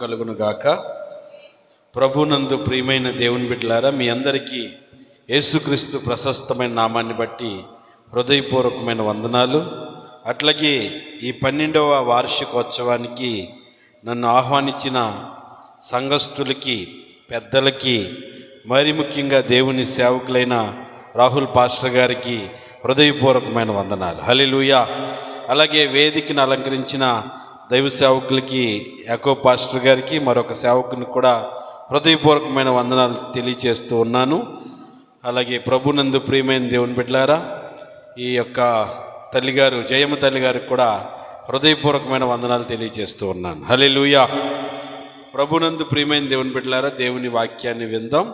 కలుగును గాక. ప్రభునందు ప్రియమైన దేవుని బిడ్డలారా, మీ అందరికీ యేసుక్రీస్తు ప్రశస్తమైన నామాన్ని బట్టి హృదయపూర్వకమైన వందనాలు. అట్లాగే ఈ 12వ వార్షికోత్సవానికి నన్ను ఆహ్వానించిన సంఘస్థులకి, పెద్దలకి, మరి ముఖ్యంగా దేవుని సేవకులైన రాహుల్ పాస్టర్ గారికి హృదయపూర్వకమైన వందనాలు. హల్లెలూయా. అలాగే వేదికను అలంకరించిన దైవ సేవకులకి, యాకోబ్ పాస్టర్ గారికి, మరొక సేవకుని కూడా హృదయపూర్వకమైన వందనాలు తెలియచేస్తూ ఉన్నాను. అలాగే ప్రభునందు ప్రియమైన దేవుని బిడ్డలారా, ఈ యొక్క తల్లిగారు, జయమ్మ తల్లి గారికి కూడా హృదయపూర్వకమైన వందనాలు తెలియచేస్తూ ఉన్నాను. హల్లెలూయా. ప్రభునందు ప్రియమైన దేవుని బిడ్డలారా, దేవుని వాక్యాన్ని విందాం.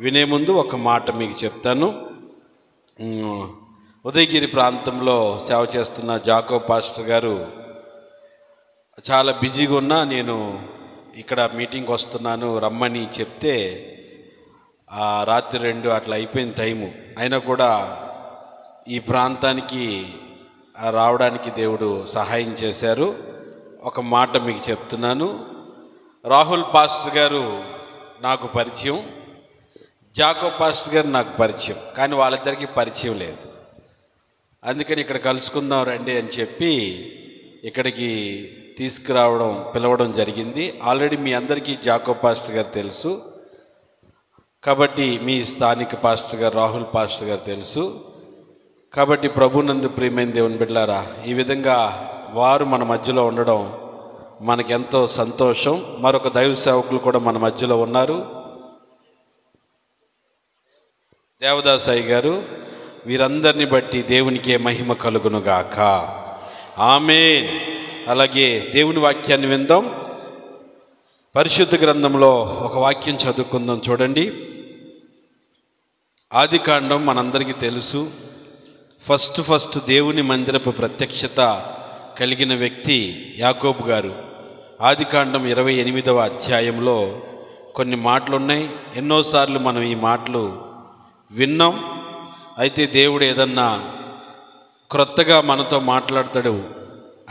వినే ముందు ఒక మాట మీకు చెప్తాను. ఉదయగిరి ప్రాంతంలో సేవ చేస్తున్న జాకోబ్ పాస్టర్ గారు చాలా బిజీగా ఉన్నా, నేను ఇక్కడ మీటింగ్కి వస్తున్నాను రమ్మని చెప్తే రాత్రి 2 అట్లా అయిపోయిన టైము. అయినా కూడా ఈ ప్రాంతానికి రావడానికి దేవుడు సహాయం చేశారు. ఒక మాట మీకు చెప్తున్నాను. రాహుల్ పాస్టర్ గారు నాకు పరిచయం, జాకోబ్ పాస్టర్ గారు నాకు పరిచయం, కానీ వాళ్ళిద్దరికీ పరిచయం లేదు. అందుకని ఇక్కడ కలుసుకుందాం రండి అని చెప్పి ఇక్కడికి పిలవడం జరిగింది. ఆల్రెడీ మీ అందరికీ జాకోబ్ పాస్టర్ గారు తెలుసు, కాబట్టి మీ స్థానిక పాస్టర్ గారు రాహుల్ పాస్టర్ గారు తెలుసు. కాబట్టి ప్రభునందు ప్రియమైన దేవుని బిడ్డలారా, ఈ విధంగా వారు మన మధ్యలో ఉండడం మనకెంతో సంతోషం. మరొక దైవ సేవకులు కూడా మన మధ్యలో ఉన్నారు, దేవదాసాయి గారు. వీరందరిని బట్టి దేవునికే మహిమ కలుగునుగాక. ఆమేన్. అలాగే దేవుని వాక్యాన్ని విందాం. పరిశుద్ధ గ్రంథంలో ఒక వాక్యం చదువుకుందాం. చూడండి, ఆదికాండం మనందరికీ తెలుసు. ఫస్ట్ దేవుని మందిరపు ప్రత్యక్షత కలిగిన వ్యక్తి యాకోబు గారు. ఆదికాండం 28వ అధ్యాయంలో కొన్ని మాటలు ఉన్నాయి. ఎన్నోసార్లు మనం ఈ మాటలు విన్నాం. అయితే దేవుడు ఏదన్నా క్రొత్తగా మనతో మాట్లాడతాడు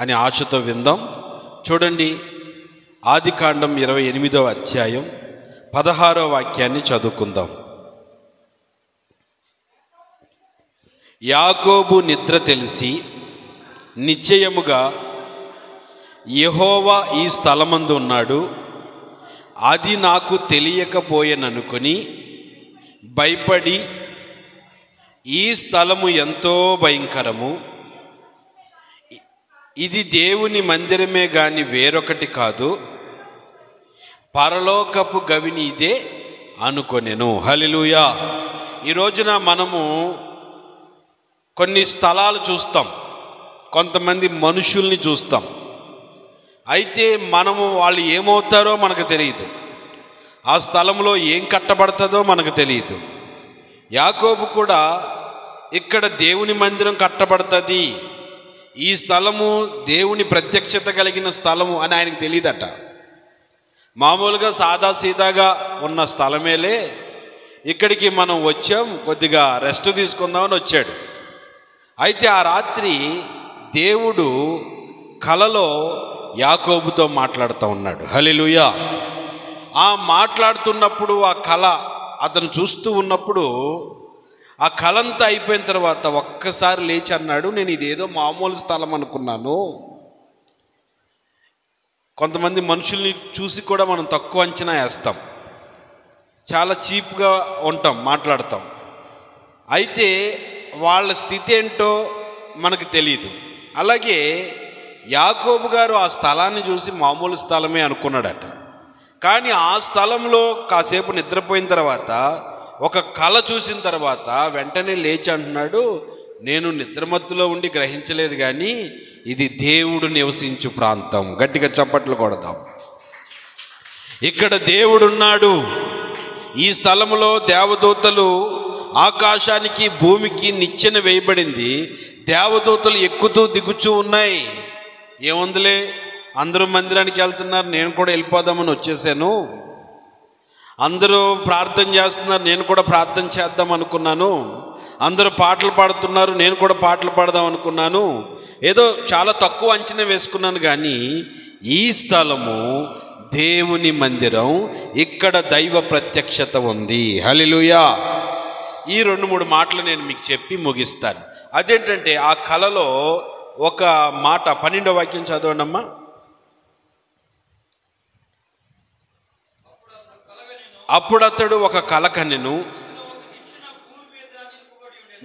అని ఆశతో విందాం. చూడండి, ఆదికాండం 28వ అధ్యాయం 16వ వాక్యాన్ని చదువుకుందాం. యాకోబు నిద్ర తెలిసి నిశ్చయముగా యెహోవా ఈ స్థలమందు ఉన్నాడు, అది నాకు తెలియకపోయేననుకొని భయపడి, ఈ స్థలము ఎంతో భయంకరము, ఇది దేవుని మందిరమే గాని వేరొకటి కాదు, పరలోకపు గవిని ఇదే అనుకొనెను. హల్లెలూయా. ఈ రోజున మనము కొన్ని స్థలాలు చూస్తాం, కొంతమంది మనుషుల్ని చూస్తాం. అయితే మనము వాళ్ళు ఏమవుతారో మనకు తెలియదు, ఆ స్థలంలో ఏం కట్టబడుతుందో మనకు తెలియదు. యాకోబు కూడా ఇక్కడ దేవుని మందిరం కట్టబడుతుంది, ఈ స్థలము దేవుని ప్రత్యక్షత కలిగిన స్థలము అని ఆయనకు తెలియదట. మామూలుగా సాదాసీదాగా ఉన్న స్థలమేలే, ఇక్కడికి మనం వచ్చాం, కొద్దిగా రెస్ట్ తీసుకుందామని వచ్చాడు. అయితే ఆ రాత్రి దేవుడు కలలో యాకోబుతో మాట్లాడుతూ ఉన్నాడు. హల్లెలూయా. ఆ మాట్లాడుతున్నప్పుడు ఆ కళ అతను చూస్తూ ఉన్నప్పుడు, ఆ కళంతా అయిపోయిన తర్వాత ఒక్కసారి లేచి అన్నాడు, నేను ఇదేదో మామూలు స్థలం అనుకున్నాను. కొంతమంది మనుషుల్ని చూసి కూడా మనం తక్కువ అంచనా వేస్తాం, చాలా చీప్గా ఉంటాం, మాట్లాడతాం. అయితే వాళ్ళ స్థితి ఏంటో మనకు తెలియదు. అలాగే యాకోబు గారు ఆ స్థలాన్ని చూసి మామూలు స్థలమే అనుకున్నాడట. కానీ ఆ స్థలంలో కాసేపు నిద్రపోయిన తర్వాత, ఒక కళ చూసిన తర్వాత వెంటనే లేచి అంటున్నాడు, నేను నిద్రమత్తులో ఉండి గ్రహించలేదు, కానీ ఇది దేవుడు నివసించు ప్రాంతం. గట్టిగా చప్పట్లు కొడదాం. ఇక్కడ దేవుడున్నాడు. ఈ స్థలంలో దేవదూతలు, ఆకాశానికి భూమికి నిచ్చెన వేయబడింది, దేవదూతలు ఎక్కుతూ దిగుచూ ఉన్నాయి. ఏముందిలే, అందరూ మందిరానికి వెళ్తున్నారు, నేను కూడా వెళ్ళిపోదామని వచ్చేసాను. అందరూ ప్రార్థన చేస్తున్నారు, నేను కూడా ప్రార్థన చేద్దాం అనుకున్నాను. అందరూ పాటలు పాడుతున్నారు, నేను కూడా పాటలు పాడదాం అనుకున్నాను. ఏదో చాలా తక్కువ అంచనా వేసుకున్నాను, కానీ ఈ స్థలము దేవుని మందిరం, ఇక్కడ దైవ ప్రత్యక్షత ఉంది. హల్లెలూయా. ఈ 2-3 మాటలు నేను మీకు చెప్పి ముగిస్తాను. అదేంటంటే ఆ కలలో ఒక మాట, 12వ వాక్యం చదవండమ్మా. అప్పుడు అతడు ఒక కల కనెను,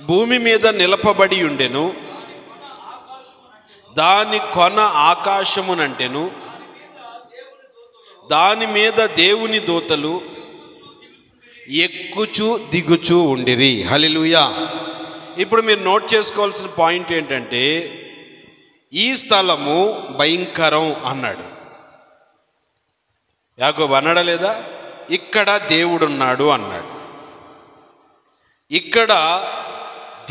భూమి మీద నిలపబడి ఉండెను, దాని కొన ఆకాశమునంటెను, దాని మీద దేవుని దూతలు ఎక్కుచూ దిగుచూ ఉండిరి. హల్లెలూయా. ఇప్పుడు మీరు నోట్ చేసుకోవాల్సిన పాయింట్ ఏంటంటే, ఈ స్థలము భయంకరం అన్నాడు. యాకోబు అన్నాడా లేదా? ఇక్కడ దేవుడున్నాడు అన్నాడు. ఇక్కడ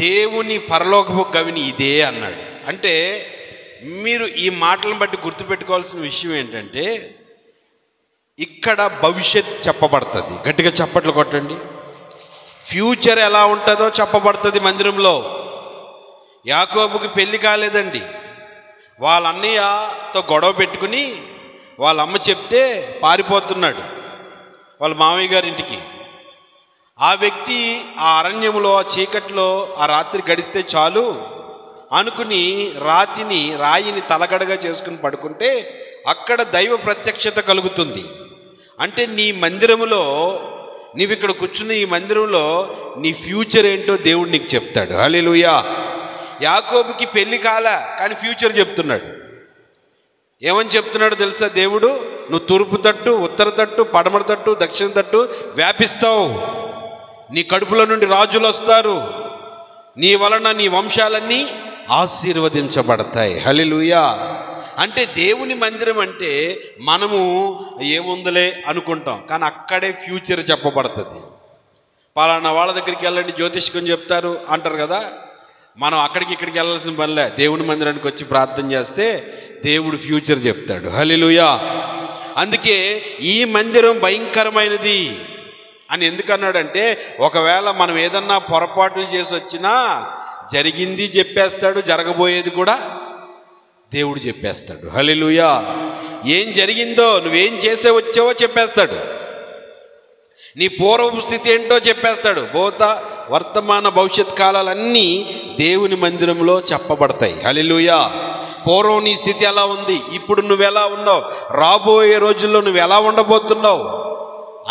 దేవుని పరలోకపు గవిని ఇదే అన్నాడు. అంటే మీరు ఈ మాటలను బట్టి గుర్తుపెట్టుకోవాల్సిన విషయం ఏంటంటే, ఇక్కడ భవిష్యత్ చెప్పబడుతుంది. గట్టిగా చప్పట్లు కొట్టండి. ఫ్యూచర్ ఎలా ఉంటుందో చెప్పబడుతుంది మందిరంలో. యాకోబుకి పెళ్లి కాలేదండి. వాళ్ళ అన్నయ్యతో గొడవ పెట్టుకుని వాళ్ళ అమ్మ చెప్తే పారిపోతున్నాడు వాళ్ళ మామయ్య గారి ఇంటికి. ఆ వ్యక్తి ఆ అరణ్యంలో, ఆ చీకట్లో ఆ రాత్రి గడిస్తే చాలు అనుకుని రాయిని తలగడగా చేసుకుని పడుకుంటే అక్కడ దైవ ప్రత్యక్షత కలుగుతుంది. అంటే నీ మందిరంలో, నీవు ఇక్కడ కూర్చున్న ఈ మందిరంలో నీ ఫ్యూచర్ ఏంటో దేవుడు నీకు చెప్తాడు. హల్లెలూయా. యాకోబుకి పెళ్లి కాలే, కానీ ఫ్యూచర్ చెప్తున్నాడు. ఏమని చెప్తున్నాడు తెలుసా దేవుడు? నువ్వు తూర్పు తట్టు, ఉత్తర తట్టు, పడమర తట్టు, దక్షిణ తట్టు వ్యాపిస్తావు. నీ కడుపులో నుండి రాజులు వస్తారు. నీ వలన నీ వంశాలన్నీ ఆశీర్వదించబడతాయి. హల్లెలూయా. అంటే దేవుని మందిరం అంటే మనము ఏముందలే అనుకుంటాం, కానీ అక్కడే ఫ్యూచర్ చెప్పబడుతుంది. పలానా వాళ్ళ దగ్గరికి వెళ్ళండి, జ్యోతిష్కం చెప్తారు అంటారు కదా. మనం అక్కడికి ఇక్కడికి వెళ్ళాల్సిన పనిలే. దేవుని మందిరానికి వచ్చి ప్రార్థన చేస్తే దేవుడు ఫ్యూచర్ చెప్తాడు. హల్లెలూయా. అందుకే ఈ మందిరం భయంకరమైనది అని ఎందుకన్నాడంటే, ఒకవేళ మనం ఏదన్నా పొరపాట్లు చేసి వచ్చినా జరిగింది చెప్పేస్తాడు, జరగబోయేది కూడా దేవుడు చెప్పేస్తాడు. హల్లెలూయా. ఏం జరిగిందో, నువ్వేం చేసే వచ్చావో చెప్పేస్తాడు. నీ పూర్వపు స్థితి ఏంటో చెప్పేస్తాడు. భూత వర్తమాన భవిష్యత్ కాలాలన్నీ దేవుని మందిరంలో చెప్పబడతాయి. హల్లెలూయా. పూర్వం నీ స్థితి ఎలా ఉంది, ఇప్పుడు నువ్వెలా ఉన్నావు, రాబోయే రోజుల్లో నువ్వు ఎలా ఉండబోతున్నావు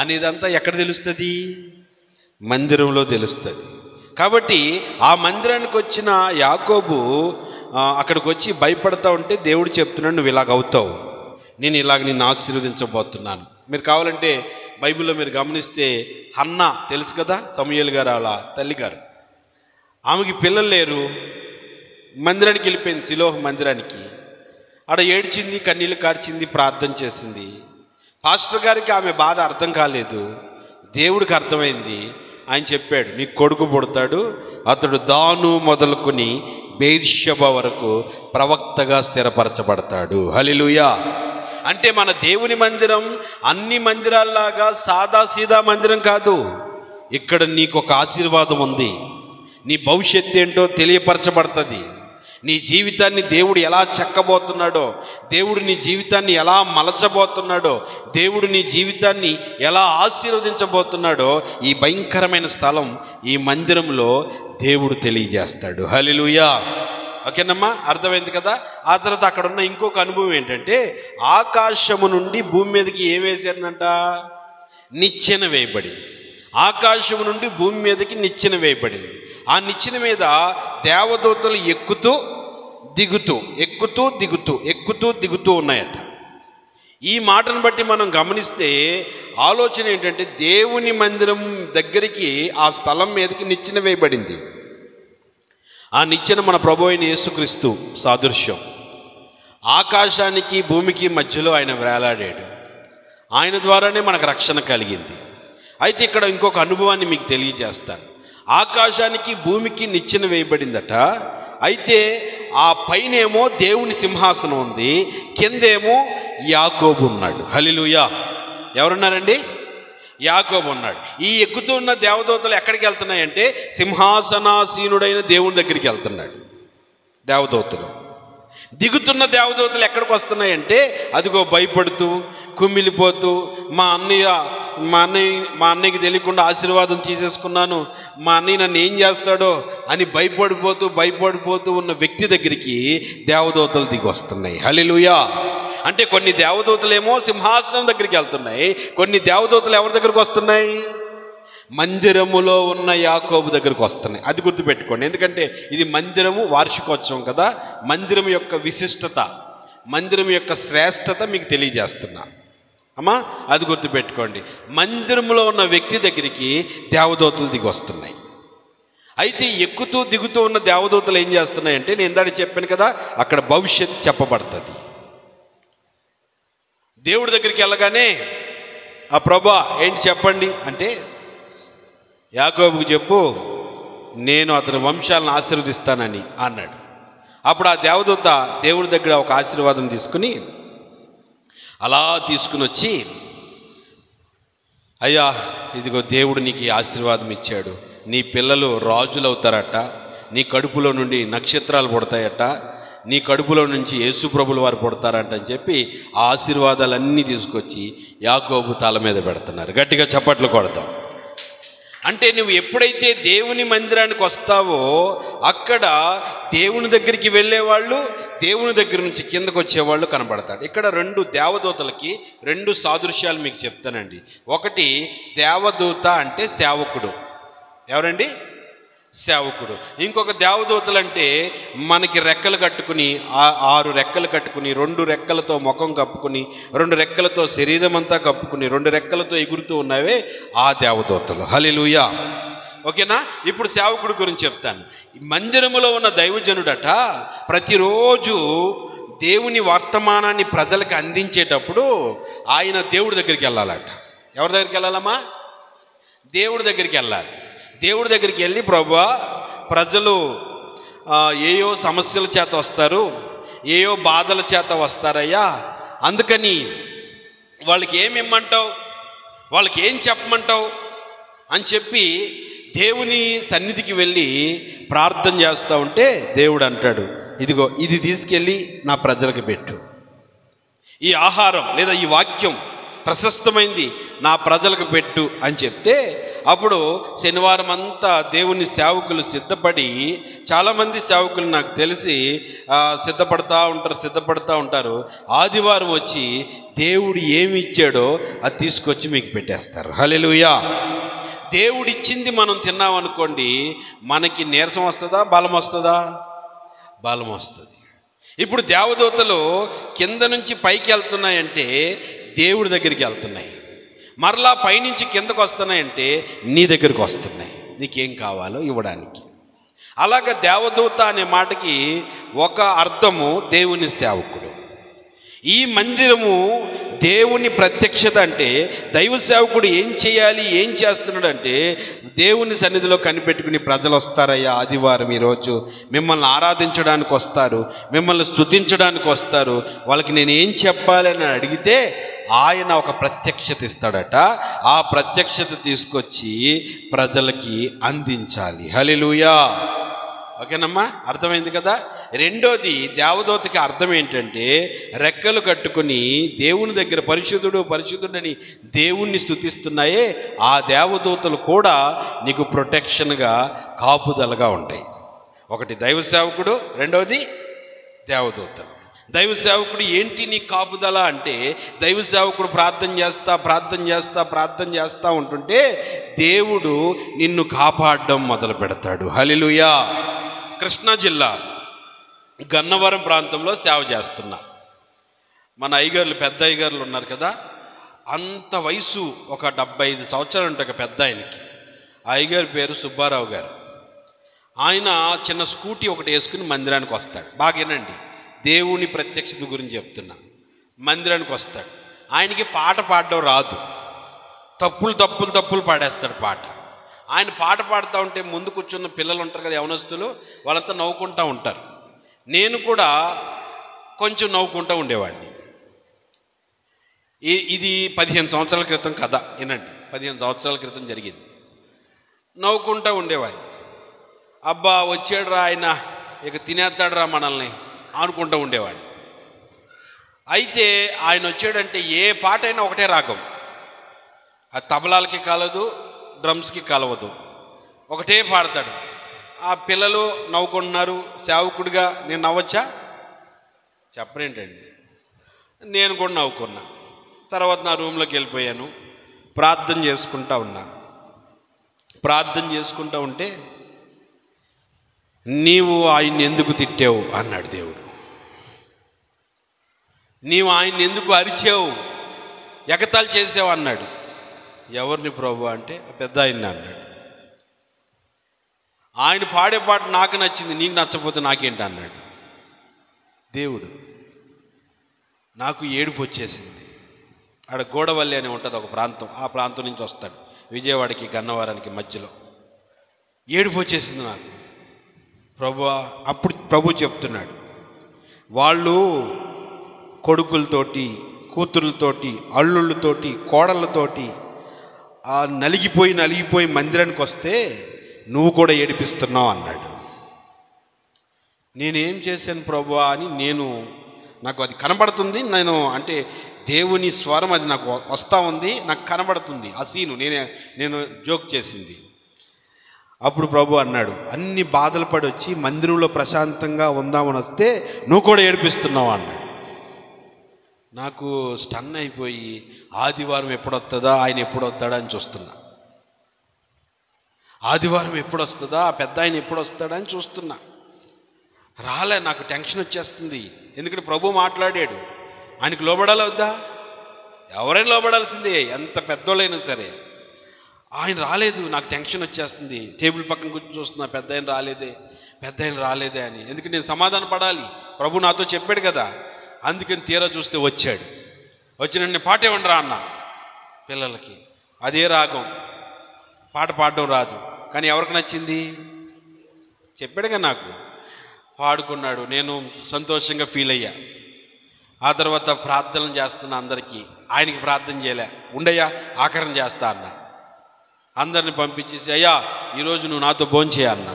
అనేదంతా ఎక్కడ తెలుస్తుంది? మందిరంలో తెలుస్తుంది. కాబట్టి ఆ మందిరానికి వచ్చిన యాకోబు అక్కడికి వచ్చి భయపడతా ఉంటే దేవుడు చెప్తున్నాడు, నువ్వు ఇలాగ అవుతావు, నేను ఇలాగ నిన్ను ఆశీర్వదించబోతున్నాను. మీరు కావాలంటే బైబిల్లో మీరు గమనిస్తే హన్నా తెలుసు కదా, సమూయేలు గారు వాళ్ళ తల్లిగారు. ఆమెకి పిల్లలు లేరు, మందిరానికి వెళ్ళిపోయింది, శిలోహ మందిరానికి. ఆడ ఏడ్చింది, కన్నీళ్ళు కార్చింది, ప్రార్థన చేసింది. పాస్టర్ గారికి ఆమె బాధ అర్థం కాలేదు, దేవుడికి అర్థమైంది. ఆయన చెప్పాడు, నీకు కొడుకు పుడతాడు, అతడు దాను మొదలుకొని బెర్షెబా వరకు ప్రవక్తగా స్థిరపరచబడతాడు. హల్లెలూయా. అంటే మన దేవుని మందిరం అన్ని మందిరాల్లాగా సాదాసీదా మందిరం కాదు. ఇక్కడ నీకు ఒక ఆశీర్వాదం ఉంది. నీ భవిష్యత్తు ఏంటో తెలియపరచబడుతుంది. నీ జీవితాన్ని దేవుడు ఎలా చెక్కబోతున్నాడో, దేవుడు నీ జీవితాన్ని ఎలా మలచబోతున్నాడో, దేవుడు నీ జీవితాన్ని ఎలా ఆశీర్వదించబోతున్నాడో ఈ భయంకరమైన స్థలం, ఈ మందిరంలో దేవుడు తెలియజేస్తాడు. హల్లెలూయా. ఓకేనమ్మా, అర్థమైంది కదా. ఆ తర్వాత అక్కడ ఉన్న ఇంకొక అనుభవం ఏంటంటే, ఆకాశము నుండి భూమి మీదకి ఏం వేసారంట? నిచ్చెన వేయబడింది. ఆకాశము నుండి భూమి మీదకి నిచ్చెన వేయబడింది. ఆ నిచ్చెన మీద దేవదూతలు ఎక్కుతూ దిగుతూ ఉన్నాయట. ఈ మాటను బట్టి మనం గమనిస్తే ఆలోచన ఏంటంటే, దేవుని మందిరం దగ్గరికి ఆ స్థలం మీదకి నిచ్చెన వేయబడింది. ఆ నిచ్చెన మన ప్రభు అయిన యేసుక్రీస్తు సాదృశ్యం. ఆకాశానికి భూమికి మధ్యలో ఆయన వేలాడాడు. ఆయన ద్వారానే మనకు రక్షణ కలిగింది. అయితే ఇక్కడ ఇంకొక అనుభవాన్ని మీకు తెలియజేస్తాను. ఆకాశానికి భూమికి నిచ్చెన వేయబడిందట. అయితే ఆ పైనేమో దేవుని సింహాసనం ఉంది, కిందేమో యాకోబు ఉన్నాడు. హల్లెలూయా. ఎవరున్నారండి? యాకోబు ఉన్నాడు. ఈ ఎక్కుతూ ఉన్న దేవదూతలు ఎక్కడికి వెళ్తున్నాయంటే సింహాసనాసీనుడైన దేవుని దగ్గరికి వెళ్తున్నాడు దేవదూతలు. దిగుతున్న దేవదూతలు ఎక్కడికి వస్తున్నాయంటే అదిగో భయపడుతూ కుమిలిపోతూ మా అన్నయ్యకి తెలియకుండా ఆశీర్వాదం తీసేసుకున్నాను, మా అన్నయ్య నన్ను ఏం చేస్తాడో అని భయపడిపోతూ ఉన్న వ్యక్తి దగ్గరికి దేవదూతలు దిగి వస్తున్నాయి. హల్లెలూయా. అంటే కొన్ని దేవదూతలేమో సింహాసనం దగ్గరికి వెళ్తున్నాయి, కొన్ని దేవదూతలు ఎవరి దగ్గరికి వస్తున్నాయి? మందిరములో ఉన్న యాకోబు దగ్గరకు వస్తున్నాయి. అది గుర్తుపెట్టుకోండి, ఎందుకంటే ఇది మందిరము వార్షికోత్సవం కదా. మందిరం యొక్క విశిష్టత, మందిరం యొక్క శ్రేష్టత మీకు తెలియజేస్తున్నా అమ్మా, అది గుర్తుపెట్టుకోండి. మందిరంలో ఉన్న వ్యక్తి దగ్గరికి దేవదూతలు దిగి వస్తున్నాయి. అయితే ఎక్కుతూ దిగుతూ ఉన్న దేవదూతలు ఏం చేస్తున్నాయంటే, నేను ఇందాక చెప్పాను కదా, అక్కడ భవిష్యత్ చెప్పబడుతుంది. దేవుడి దగ్గరికి వెళ్ళగానే ఆ ప్రభా ఏంటి చెప్పండి అంటే, యాకోబుకు చెప్పు నేను అతని వంశాలను ఆశీర్వదిస్తానని అన్నాడు. అప్పుడు ఆ దేవదూత దేవుడి దగ్గర ఒక ఆశీర్వాదం తీసుకుని అలా తీసుకుని వచ్చి, అయ్యా ఇదిగో దేవుడు నీకు ఈ ఆశీర్వాదం ఇచ్చాడు, నీ పిల్లలు రాజులు అవుతారట, నీ కడుపులో నుండి నక్షత్రాలు పుడతాయట, నీ కడుపులో నుంచి యేసుప్రభుల వారు పుడతారంట అని చెప్పి ఆ ఆశీర్వాదాలన్నీ తీసుకొచ్చి యాకోబు తల మీద పెడుతున్నారు. గట్టిగా చప్పట్లు కొడతాం. అంటే నువ్వు ఎప్పుడైతే దేవుని మందిరానికి వస్తావో అక్కడ దేవుని దగ్గరికి వెళ్ళేవాళ్ళు, దేవుని దగ్గర నుంచి కిందకు వచ్చేవాళ్ళు కనబడతాడు. ఇక్కడ రెండు దేవదూతలకి రెండు సాదృశ్యాలు మీకు చెప్తానండి. ఒకటి దేవదూత అంటే సేవకుడు. ఎవరండి? సేవకుడు. ఇంకొక దేవదూతలు అంటే మనకి రెక్కలు కట్టుకుని 6 రెక్కలు కట్టుకుని 2 రెక్కలతో ముఖం కప్పుకుని 2 రెక్కలతో శరీరం అంతా కప్పుకుని 2 రెక్కలతో ఎగురుతూ ఉన్నవే ఆ దేవదూతలు. హల్లెలూయా. ఓకేనా? ఇప్పుడు సేవకుడు గురించి చెప్తాను. మందిరములో ఉన్న దైవజనుడట ప్రతిరోజు దేవుని వర్తమానాన్ని ప్రజలకు అందించేటప్పుడు ఆయన దేవుడి దగ్గరికి వెళ్ళాలట. ఎవరి దగ్గరికి వెళ్ళాలమ్మా? దేవుడి దగ్గరికి వెళ్ళాలి. దేవుడి దగ్గరికి వెళ్ళి, ప్రభువా ప్రజలు ఏయో సమస్యల చేత వస్తారు, ఏయో బాధల చేత వస్తారయ్యా, అందుకని వాళ్ళకి ఏమి ఇమ్మంటావు, వాళ్ళకి ఏం చెప్పమంటావు అని చెప్పి దేవుని సన్నిధికి వెళ్ళి ప్రార్థన చేస్తూ ఉంటే దేవుడు అంటాడు, ఇదిగో ఇది తీసుకెళ్ళి నా ప్రజలకు పెట్టు, ఈ ఆహారం లేదా ఈ వాక్యం ప్రశస్తమైంది నా ప్రజలకు పెట్టు అని చెప్తే, అప్పుడు శనివారం అంతా దేవుని సేవకులు సిద్ధపడి, చాలామంది సేవకులు నాకు తెలిసి సిద్ధపడుతూ ఉంటారు. ఆదివారం వచ్చి దేవుడు ఏమి ఇచ్చాడో అది తీసుకొచ్చి మీకు పెట్టేస్తారు. హల్లెలూయా. దేవుడిచ్చింది మనం తిన్నామనుకోండి, మనకి నీరసం వస్తుందా, బలం వస్తుందా? బలం వస్తుంది. ఇప్పుడు దేవదూతలు కింద నుంచి పైకి వెళ్తున్నాయంటే దేవుడి దగ్గరికి వెళ్తున్నాయి, మరలా పైనుంచి కిందకు వస్తున్నాయంటే నీ దగ్గరికి వస్తున్నాయి, నీకేం కావాలో ఇవ్వడానికి. అలాగ దేవదూత అనే మాటకి ఒక అర్థము దేవుని సేవకుడు. ఈ మందిరము దేవుని ప్రత్యక్షత. అంటే దైవ సేవకుడు ఏం చేయాలి, ఏం చేస్తున్నాడు అంటే, దేవుని సన్నిధిలో కనిపెట్టుకుని ప్రజలు వస్తారయ్యా ఆదివారం ఈరోజు మిమ్మల్ని ఆరాధించడానికి వస్తారు, మిమ్మల్ని స్తుతించడానికి వస్తారు, వాళ్ళకి నేను ఏం చెప్పాలి అని అడిగితే ఆయన ఒక ప్రత్యక్షత ఇస్తాడట. ఆ ప్రత్యక్షత తీసుకొచ్చి ప్రజలకి అందించాలి. హల్లెలూయా. ఓకేనమ్మా, అర్థమైంది కదా. రెండోది దేవదూతకి అర్థం ఏంటంటే, రెక్కలు కట్టుకుని దేవుని దగ్గర పరిశుద్ధుడని దేవుణ్ణి స్తుతిస్తున్నాయే ఆ దేవదూతలు కూడా నీకు ప్రొటెక్షన్గా, కాపుదలగా ఉంటాయి. ఒకటి దైవ సేవకుడు, రెండవది దేవదూతలు. దైవ సేవకుడు ఏంటి నీ కాపుదల అంటే, దైవ సేవకుడు ప్రార్థన చేస్తా ఉంటుంటే దేవుడు నిన్ను కాపాడడం మొదలు పెడతాడు. హల్లెలూయా. కృష్ణా జిల్లా గన్నవరం ప్రాంతంలో సేవ చేస్తున్నా. మన అయ్యగారులు, పెద్ద అయ్యగారులు ఉన్నారు కదా, అంత వయసు ఒక 75 సంవత్సరాలు ఉంటాయి ఒక పెద్ద ఆయనకి. ఆ అయ్యగారి పేరు సుబ్బారావు గారు. ఆయన చిన్న స్కూటీ ఒకటి వేసుకుని మందిరానికి వస్తాడు. బాగేనండి, దేవుని ప్రత్యక్షత గురించి చెప్తున్నా. మందిరానికి వస్తాడు. ఆయనకి పాట పాడడం రాదు, తప్పులు పాడేస్తాడు పాట. ఆయన పాట పాడుతూ ఉంటే ముందు కూర్చున్న పిల్లలు ఉంటారు కదా, యవనస్తులు, వాళ్ళంతా నవ్వుకుంటూ ఉంటారు. నేను కూడా కొంచెం నవ్వుకుంటూ ఉండేవాడిని. ఇది 15 సంవత్సరాల క్రితం కథ. ఏనండి, 15 సంవత్సరాల క్రితం జరిగింది. నవ్వుకుంటూ ఉండేవాడిని. అబ్బా వచ్చాడు రా ఆయన, ఇక తినేస్తాడు రా మనల్ని అనుకుంటూ ఉండేవాడు. అయితే ఆయన వచ్చాడంటే ఏ పాట అయినా ఒకటే రాగం, అది తబలాలకి కలదు, డ్రమ్స్కి కలవదు, ఒకటే పాడతాడు. ఆ పిల్లలు నవ్వుకుంటున్నారు. సేవకుడిగా నేను నవ్వచ్చా? చెప్పరేంటండి, నేను కూడా నవ్వుకున్నా. తర్వాత నా రూమ్లోకి వెళ్ళిపోయాను, ప్రార్థన చేసుకుంటా ఉన్నా. ప్రార్థన చేసుకుంటా ఉంటే, నీవు ఆయన్ని ఎందుకు తిట్టావు అన్నాడు దేవుడు. నీవు ఆయన్ని ఎందుకు అరిచావు, ఎగతాళి చేసావు అన్నాడు. ఎవరిని ప్రభు అంటే పెద్ద ఆయన్ని అన్నాడు. ఆయన పాడే పాట నాకు నచ్చింది, నీకు నచ్చకపోతే నాకేంటి అన్నాడు దేవుడు. నాకు ఏడుపు వచ్చేసింది. ఆడ గోడవల్లి అని ఉంటుంది ఒక ప్రాంతం, ఆ ప్రాంతం నుంచి వస్తాడు విజయవాడకి గన్నవరానికి మధ్యలో. ఏడుపు వచ్చేసింది నాకు. అప్పుడు ప్రభు చెప్తున్నాడు, వాళ్ళు కొడుకులతోటి, కూతురులతోటి, అల్లుళ్ళతోటి, కోడళ్ళతోటి ఆ నలిగిపోయి మందిరానికి వస్తే నువ్వు కూడా ఏడిపిస్తున్నావు అన్నాడు. నేనేం చేశాను ప్రభు అని నాకు అది కనబడుతుంది. అంటే దేవుని స్వరం అది నాకు వస్తూ ఉంది, నాకు కనబడుతుంది ఆ సీను. నేను జోక్ చేసింది. అప్పుడు ప్రభు అన్నాడు, అన్ని బాధలు పడి వచ్చి మందిరంలో ప్రశాంతంగా ఉందామని వస్తే నువ్వు కూడా ఏడిపిస్తున్నావు అన్నాడు. నాకు స్టన్ అయిపోయి ఆదివారం ఎప్పుడొస్తుందా, ఆయన ఎప్పుడు వస్తాడా అని చూస్తున్నా. ఆదివారం ఎప్పుడు వస్తుందా, ఆ పెద్ద ఆయన ఎప్పుడు వస్తాడా అని చూస్తున్నా. రాలే. నాకు టెన్షన్ వచ్చేస్తుంది. ఎందుకంటే ప్రభు మాట్లాడాడు, ఆయనకు లోబడాలి వద్దా? ఎవరైనా లోబడాల్సిందే, ఎంత పెద్దోళ్ళైనా సరే. ఆయన రాలేదు, నాకు టెన్షన్ వచ్చేస్తుంది. టేబుల్ పక్కన కూర్చొని చూస్తున్నా, పెద్ద ఆయన రాలేదే అని. ఎందుకంటే నేను సమాధాన పడాలి, ప్రభు నాతో చెప్పాడు కదా. అందుకని తీరా చూస్తే వచ్చాడు. వచ్చిన పాట ఏమనరా అన్న పిల్లలకి, అదే రాగం, పాట పాడడం రాదు, కానీ ఎవరికి నచ్చింది చెప్పాడుగా నాకు. పాడుకున్నాడు, నేను సంతోషంగా ఫీల్ అయ్యా. ఆ తర్వాత ప్రార్థనలు చేస్తున్నా అందరికీ. ఆయనకి ప్రార్థన చేయలే, ఉండయ్యా ఆఖరణ చేస్తా అన్న. అందరిని పంపించేసి, అయ్యా ఈరోజు నువ్వు నాతో భోంచేయన్న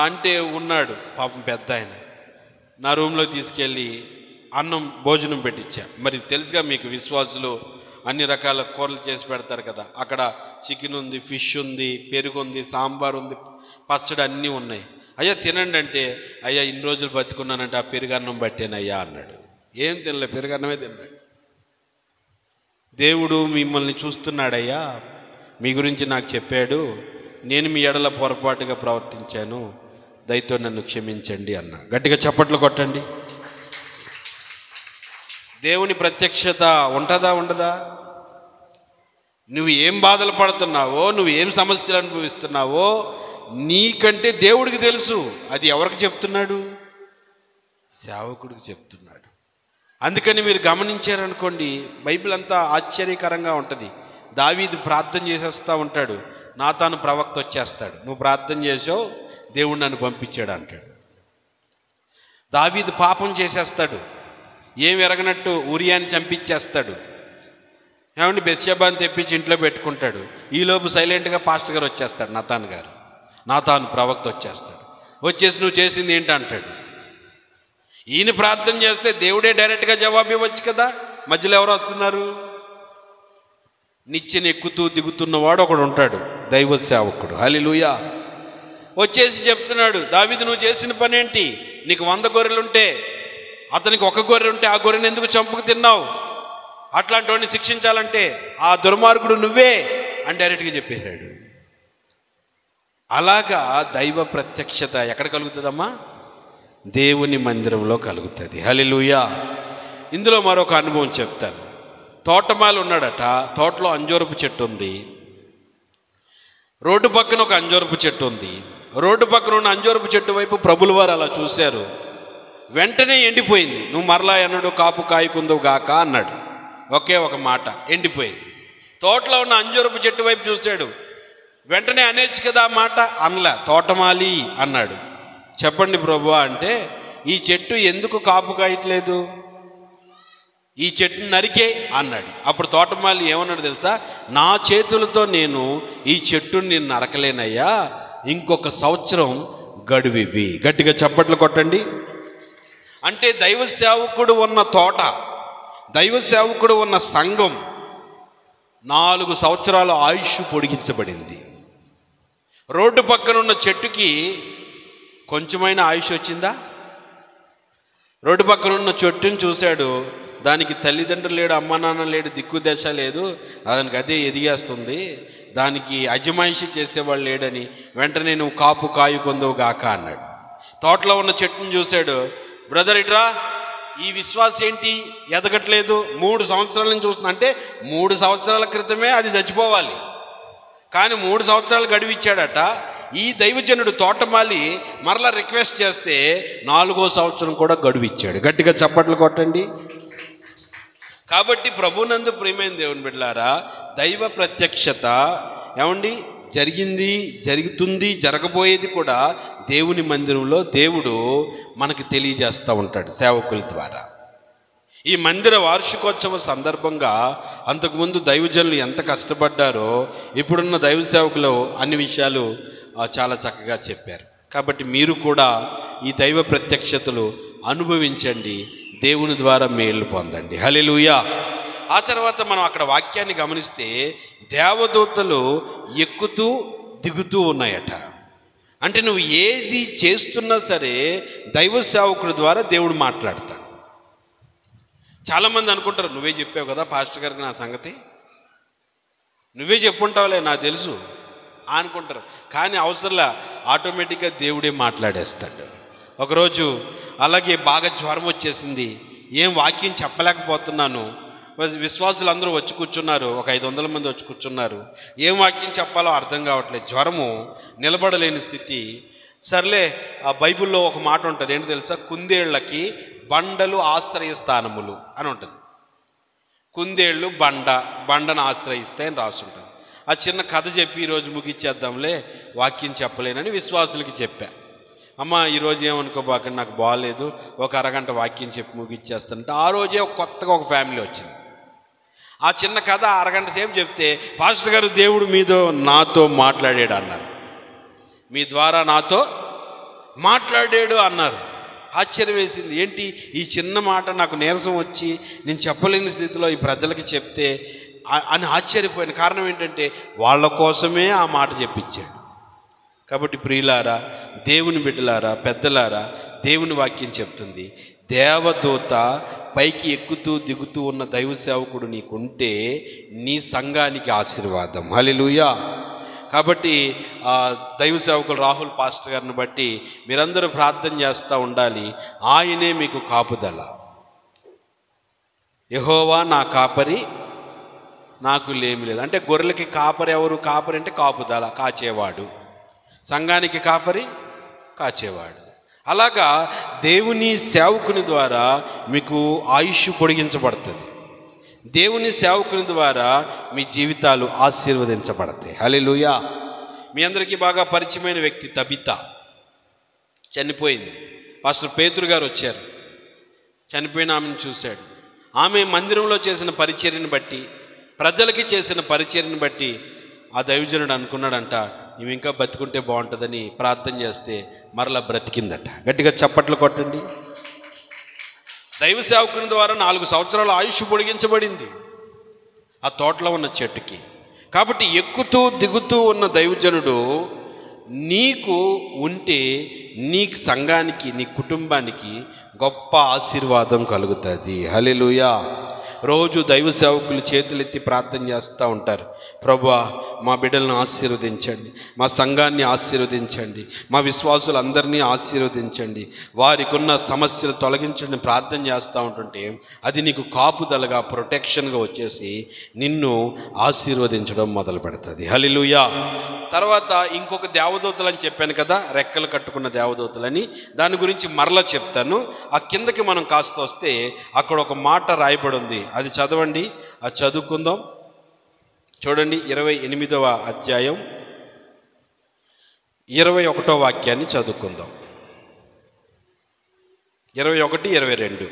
అంటే ఉన్నాడు పాపం పెద్ద ఆయన. నా రూమ్లో తీసుకెళ్ళి భోజనం పెట్టించా. మరి తెలుసుగా మీకు, విశ్వాసులు అన్ని రకాల కూరలు చేసి పెడతారు కదా. అక్కడ చికెన్ ఉంది, ఫిష్ ఉంది, పెరుగు ఉంది, సాంబార్ ఉంది, పచ్చడి అన్నీ ఉన్నాయి. అయ్యా తినండి అంటే, అయ్యా ఇన్ని రోజులు బతుకున్నానంటే ఆ పెరుగన్నం పట్టేనయ్యా అన్నాడు. ఏం తినలే, పెరుగన్నమే తిన్నాడు. దేవుడు మిమ్మల్ని చూస్తున్నాడయ్యా, మీ గురించి నాకు చెప్పాడు, నేను మీ ఎడల పొరపాటుగా ప్రవర్తించాను, దయతో నన్ను క్షమించండి అన్న. గట్టిగా చప్పట్లు కొట్టండి. దేవుని ప్రత్యక్షత ఉంటుందా ఉండదా? నువ్వు ఏం బాధలు పడుతున్నావో, నువ్వు ఏం సమస్యలు అనుభవిస్తున్నావో నీకంటే దేవుడికి తెలుసు. అది ఎవరికి చెప్తున్నాడు? సేవకుడికి చెప్తున్నాడు. అందుకని మీరు గమనించారనుకోండి, బైబిల్ అంతా ఆశ్చర్యకరంగా ఉంటుంది. దావీదు ప్రార్థన చేసేస్తూ ఉంటాడు, నాతాను ప్రవక్త వచ్చేస్తాడు, నువ్వు ప్రార్థన చేసావు, దేవుడు నన్ను పంపించాడు అంటాడు. దావీదు పాపం చేసేస్తాడు, ఏం ఎరగనట్టు ఊరియాని చంపించేస్తాడు. ఏమండి బెత్షెబాని తెప్పించి ఇంట్లో పెట్టుకుంటాడు. ఈలోపు సైలెంట్గా పాస్టర్ గారు వచ్చేస్తాడు, నాతాను ప్రవక్త వచ్చేస్తాడు. వచ్చేసి నువ్వు చేసింది ఏంటి అంటాడు. ఈయన ప్రార్థన చేస్తే దేవుడే డైరెక్ట్గా జవాబు ఇవ్వచ్చు కదా. మధ్యలో ఎవరు వస్తున్నారు? నిచ్చెన ఎక్కుతూ దిగుతున్నవాడు ఒకడు ఉంటాడు, దైవ సేవకుడు. హల్లెలూయా. వచ్చేసి చెప్తున్నాడు, దావీదు నువ్వు చేసిన పని ఏంటి? నీకు 100 గొర్రెలుంటే అతనికి 1 గొర్రె ఉంటే ఆ గొర్రెని ఎందుకు చంపుకు తిన్నావు? అట్లాంటి వాడిని శిక్షించాలంటే ఆ దుర్మార్గుడు నువ్వే అని డైరెక్ట్గా చెప్పేశాడు. అలాగా దైవ ప్రత్యక్షత ఎక్కడ కలుగుతుందమ్మా? దేవుని మందిరంలో కలుగుతుంది. హల్లెలూయా. ఇందులో మరొక అనుభవం చెప్తాను. తోటమాలి ఉన్నాడట, తోటలో అంజూరపు చెట్టు ఉంది. రోడ్డు పక్కన ఒక అంజూరపు చెట్టు ఉంది. రోడ్డు పక్కన ఉన్న అంజూరపు చెట్టు వైపు ప్రభుల వారు అలా చూశారు. వెంటనే ఎండిపోయింది. నువ్వు మరలా ఎన్నడు కాపు కాయకుందువు గాక అన్నాడు. ఒకే ఒక మాట, ఎండిపోయింది. తోటలో ఉన్న అంజూరపు చెట్టు వైపు చూశాడు. వెంటనే అనేచ్చు కదా ఆ మాట, అనలే. తోటమాలి అన్నాడు. చెప్పండి ప్రభువా అంటే, ఈ చెట్టు ఎందుకు కాపు కాయట్లేదు? ఈ చెట్టుని నరికే అన్నాడు. అప్పుడు తోటమాలి ఏమన్నాడు తెలుసా? నా చేతులతో నేను ఈ చెట్టుని నేను నరకలేనయ్యా, ఇంకొక సంవత్సరం గడువివి. గట్టిగా చప్పట్లు కొట్టండి. అంటే దైవ సేవకుడు ఉన్న తోట, దైవ సేవకుడు ఉన్న సంఘం 4 సంవత్సరాల ఆయుష్ పొడిగించబడింది. రోడ్డు పక్కన ఉన్న చెట్టుకి కొంచెమైనా ఆయుష్ వచ్చిందా? రోడ్డు పక్కన ఉన్న చెట్టుని చూశాడు, దానికి తల్లిదండ్రులు లేడు, అమ్మ నాన్న లేడు, దిక్కు దశ లేదు, దానికి అదే ఎదిగేస్తుంది, దానికి అజమాయిషి చేసేవాళ్ళు లేడని వెంటనే నువ్వు కాపు కాయు కొందువు గాక అన్నాడు. తోటలో ఉన్న చెట్టుని చూశాడు, బ్రదర్ ఇట్రా, ఈ విశ్వాసం ఏంటి ఎదగట్లేదు, 3 సంవత్సరాల నుంచి చూస్తున్నా అంటే 3 సంవత్సరాల క్రితమే అది చచ్చిపోవాలి, కానీ 3 సంవత్సరాలు గడువిచ్చాడట. ఈ దైవజనుడు తోటమాలి మరలా రిక్వెస్ట్ చేస్తే 4వ సంవత్సరం కూడా గడువిచ్చాడు. గట్టిగా చప్పట్లు కొట్టండి. కాబట్టి ప్రభునందు ప్రియమైన దేవుని బిడ్డలారా, దైవ ప్రత్యక్షత ఏమండి జరిగింది, జరుగుతుంది, జరగబోయేది కూడా దేవుని మందిరంలో దేవుడు మనకి తెలియజేస్తూ ఉంటాడు సేవకుల ద్వారా. ఈ మందిర వార్షికోత్సవ సందర్భంగా అంతకుముందు దైవజనులు ఎంత కష్టపడ్డారో ఇప్పుడున్న దైవ సేవకులు అన్ని విషయాలు చాలా చక్కగా చెప్పారు. కాబట్టి మీరు కూడా ఈ దైవ ప్రత్యక్షతలు అనుభవించండి, దేవుని ద్వారా మేలు పొందండి. హల్లెలూయా. ఆ తర్వాత మనం అక్కడ వాక్యాన్ని గమనిస్తే దేవదూతలు ఎక్కుతూ దిగుతూ ఉన్నాయట. అంటే నువ్వు ఏది చేస్తున్నా సరే దైవ సేవకుడి ద్వారా దేవుడు మాట్లాడతాడు. చాలామంది అనుకుంటారు, నువ్వే చెప్పావు కదా పాస్టర్ గారికి నా సంగతి, నువ్వే చెప్పుంటావులే నాకు తెలుసు అనుకుంటారు. కానీ అవసరంలా, ఆటోమేటిక్గా దేవుడే మాట్లాడేస్తాడు. ఒకరోజు అలాగే బాగా జ్వరం వచ్చేసింది, ఏం వాక్యం చెప్పలేకపోతున్నాను, విశ్వాసులు అందరూ వచ్చి కూర్చున్నారు, ఒక 500 మంది వచ్చి కూర్చున్నారు, ఏం వాక్యం చెప్పాలో అర్థం కావట్లేదు, జ్వరము, నిలబడలేని స్థితి. సర్లే, ఆ బైబిల్లో ఒక మాట ఉంటుంది, ఏంటి తెలుసా, కుందేళ్లకి బండలు ఆశ్రయ స్థానములు అని ఉంటుంది. కుందేళ్ళు బండను ఆశ్రయిస్తాయి అని రాసి ఉంటుంది. ఆ చిన్న కథ చెప్పి ఈరోజు ముగిచ్చేద్దాంలే, వాక్యం చెప్పలేనని విశ్వాసులకి చెప్పా. అమ్మ ఈరోజు ఏమనుకోబాక, నాకు బాగాలేదు, ఒక అరగంట వాక్యం చెప్పి ముగిచ్చేస్తానంటే ఆ రోజే కొత్తగా ఒక ఫ్యామిలీ వచ్చింది. ఆ చిన్న కథ అరగంట సేపు చెప్తే, పాస్టర్ గారు దేవుడు నాతో మాట్లాడాడు అన్నారు, మీ ద్వారా నాతో మాట్లాడాడు అన్నారు. ఆశ్చర్యం వేసింది, ఏంటి ఈ చిన్న మాట నాకు నీరసం వచ్చి నేను చెప్పలేని స్థితిలో ఈ ప్రజలకి చెప్తే అని ఆశ్చర్యపోయిన. కారణం ఏంటంటే వాళ్ళ కోసమే ఆ మాట చెప్పించాడు. కాబట్టి ప్రియులారా, దేవుని బిడ్డలారా, పెద్దలారా, దేవుని వాక్యం చెప్తుంది, దేవదూత పైకి ఎక్కుతూ దిగుతూ ఉన్న దైవ సేవకుడు నీకుంటే నీ సంఘానికి ఆశీర్వాదం. హల్లెలూయా. కాబట్టి దైవ సేవకులు రాహుల్ పాస్టర్ గారిని బట్టి మీరందరూ ప్రార్థన చేస్తూ ఉండాలి. ఆయనే మీకు కాపుదల. యెహోవా నా కాపరి, నాకు లేమి లేదు. అంటే గొర్రెలకి కాపరి ఎవరు? కాపరి అంటే కాపుదల, కాచేవాడు. సంఘానికి కాపరి, కాచేవాడు. అలాగా దేవుని సేవకుని ద్వారా మీకు ఆయుష్ పొడిగించబడుతుంది. దేవుని సేవకుని ద్వారా మీ జీవితాలు ఆశీర్వదించబడతాయి. హల్లెలూయా. మీ అందరికీ బాగా పరిచయమైన వ్యక్తి తబిత చనిపోయింది. పాస్టర్ పేతురు గారు వచ్చారు, చనిపోయిన ఆమెను చూశాడు. ఆమె మందిరంలో చేసిన పరిచర్యను బట్టి, ప్రజలకి చేసిన పరిచర్యను బట్టి ఆ దైవజనుడు అనుకున్నాడంట, ఇవి ఇంకా బతికుంటే బాగుంటుందని ప్రార్థన చేస్తే మరలా బ్రతికిందట. గట్టిగా చప్పట్లు కొట్టండి. దైవ సేవకుని ద్వారా 4 సంవత్సరాల ఆయుష్ పొడిగించబడింది ఆ తోటలో ఉన్న చెట్టుకి. కాబట్టి ఎక్కుతూ దిగుతూ ఉన్న దైవజనుడు నీకు ఉంటే నీ సంఘానికి, నీ కుటుంబానికి గొప్ప ఆశీర్వాదం కలుగుతుంది. హల్లెలూయా. రోజు దైవ సేవకులు చేతులెత్తి ప్రార్థన చేస్తూ ఉంటారు, ప్రభువా మా బిడ్డలను ఆశీర్వదించండి, మా సంఘాన్ని ఆశీర్వదించండి, మా విశ్వాసులందరినీ ఆశీర్వదించండి, వారికి ఉన్న సమస్యలు తొలగించండి ప్రార్థన చేస్తూ ఉంటుంటే అది నీకు కాపుదలగా, ప్రొటెక్షన్గా వచ్చేసి నిన్ను ఆశీర్వదించడం మొదలు పెడుతుంది. హల్లెలూయా. తర్వాత ఇంకొక దేవదూతలు అని చెప్పాను కదా, రెక్కలు కట్టుకున్న దేవదూతలని, దాని గురించి మరలా చెప్తాను. ఆ కిందకి మనం కాస్త వస్తే అక్కడ ఒక మాట రాయబడి ఉంది, అది చదవండి, అది చదువుకుందాం. చూడండి, 28వ అధ్యాయం 21వ వాక్యాన్ని చదువుకుందాం. 21, 22.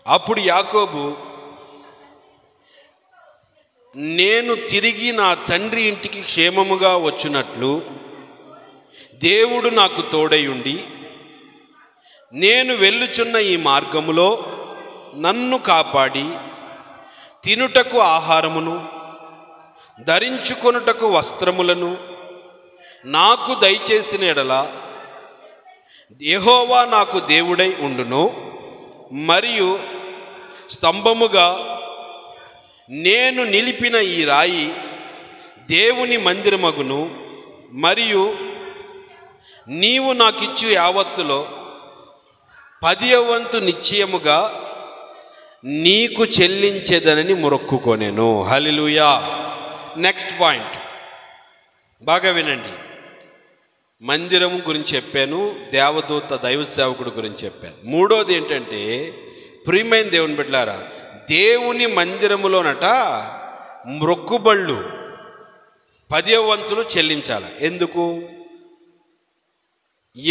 అప్పుడు యాకోబు, నేను తిరిగి నా తండ్రి ఇంటికి క్షేమముగా వచ్చినట్లు దేవుడు నాకు తోడై ఉండి నేను వెళ్ళుచున్న ఈ మార్గములో నన్ను కాపాడి తినుటకు ఆహారమును ధరించుకొనుటకు వస్త్రములను నాకు దయచేసిన ఎడల యెహోవా నాకు దేవుడై ఉండును. మరియు స్తంభముగా నేను నిలిపిన ఈ రాయి దేవుని మందిరమగును. మరియు నీవు నాకిచ్చు యావత్తులో 10వ వంతు నిశ్చయముగా నీకు చెల్లించేదనని మొక్కుకొనెను. హల్లెలూయా. నెక్స్ట్ పాయింట్ బాగా వినండి. మందిరం గురించి చెప్పాను, దేవదూత దైవ సేవకుడు గురించి చెప్పాను. మూడోది ఏంటంటే, ప్రియమైన దేవుని బిడ్డలారా, దేవుని మందిరములోనట మొక్కుబళ్ళు 10వ వంతులు చెల్లించాలి.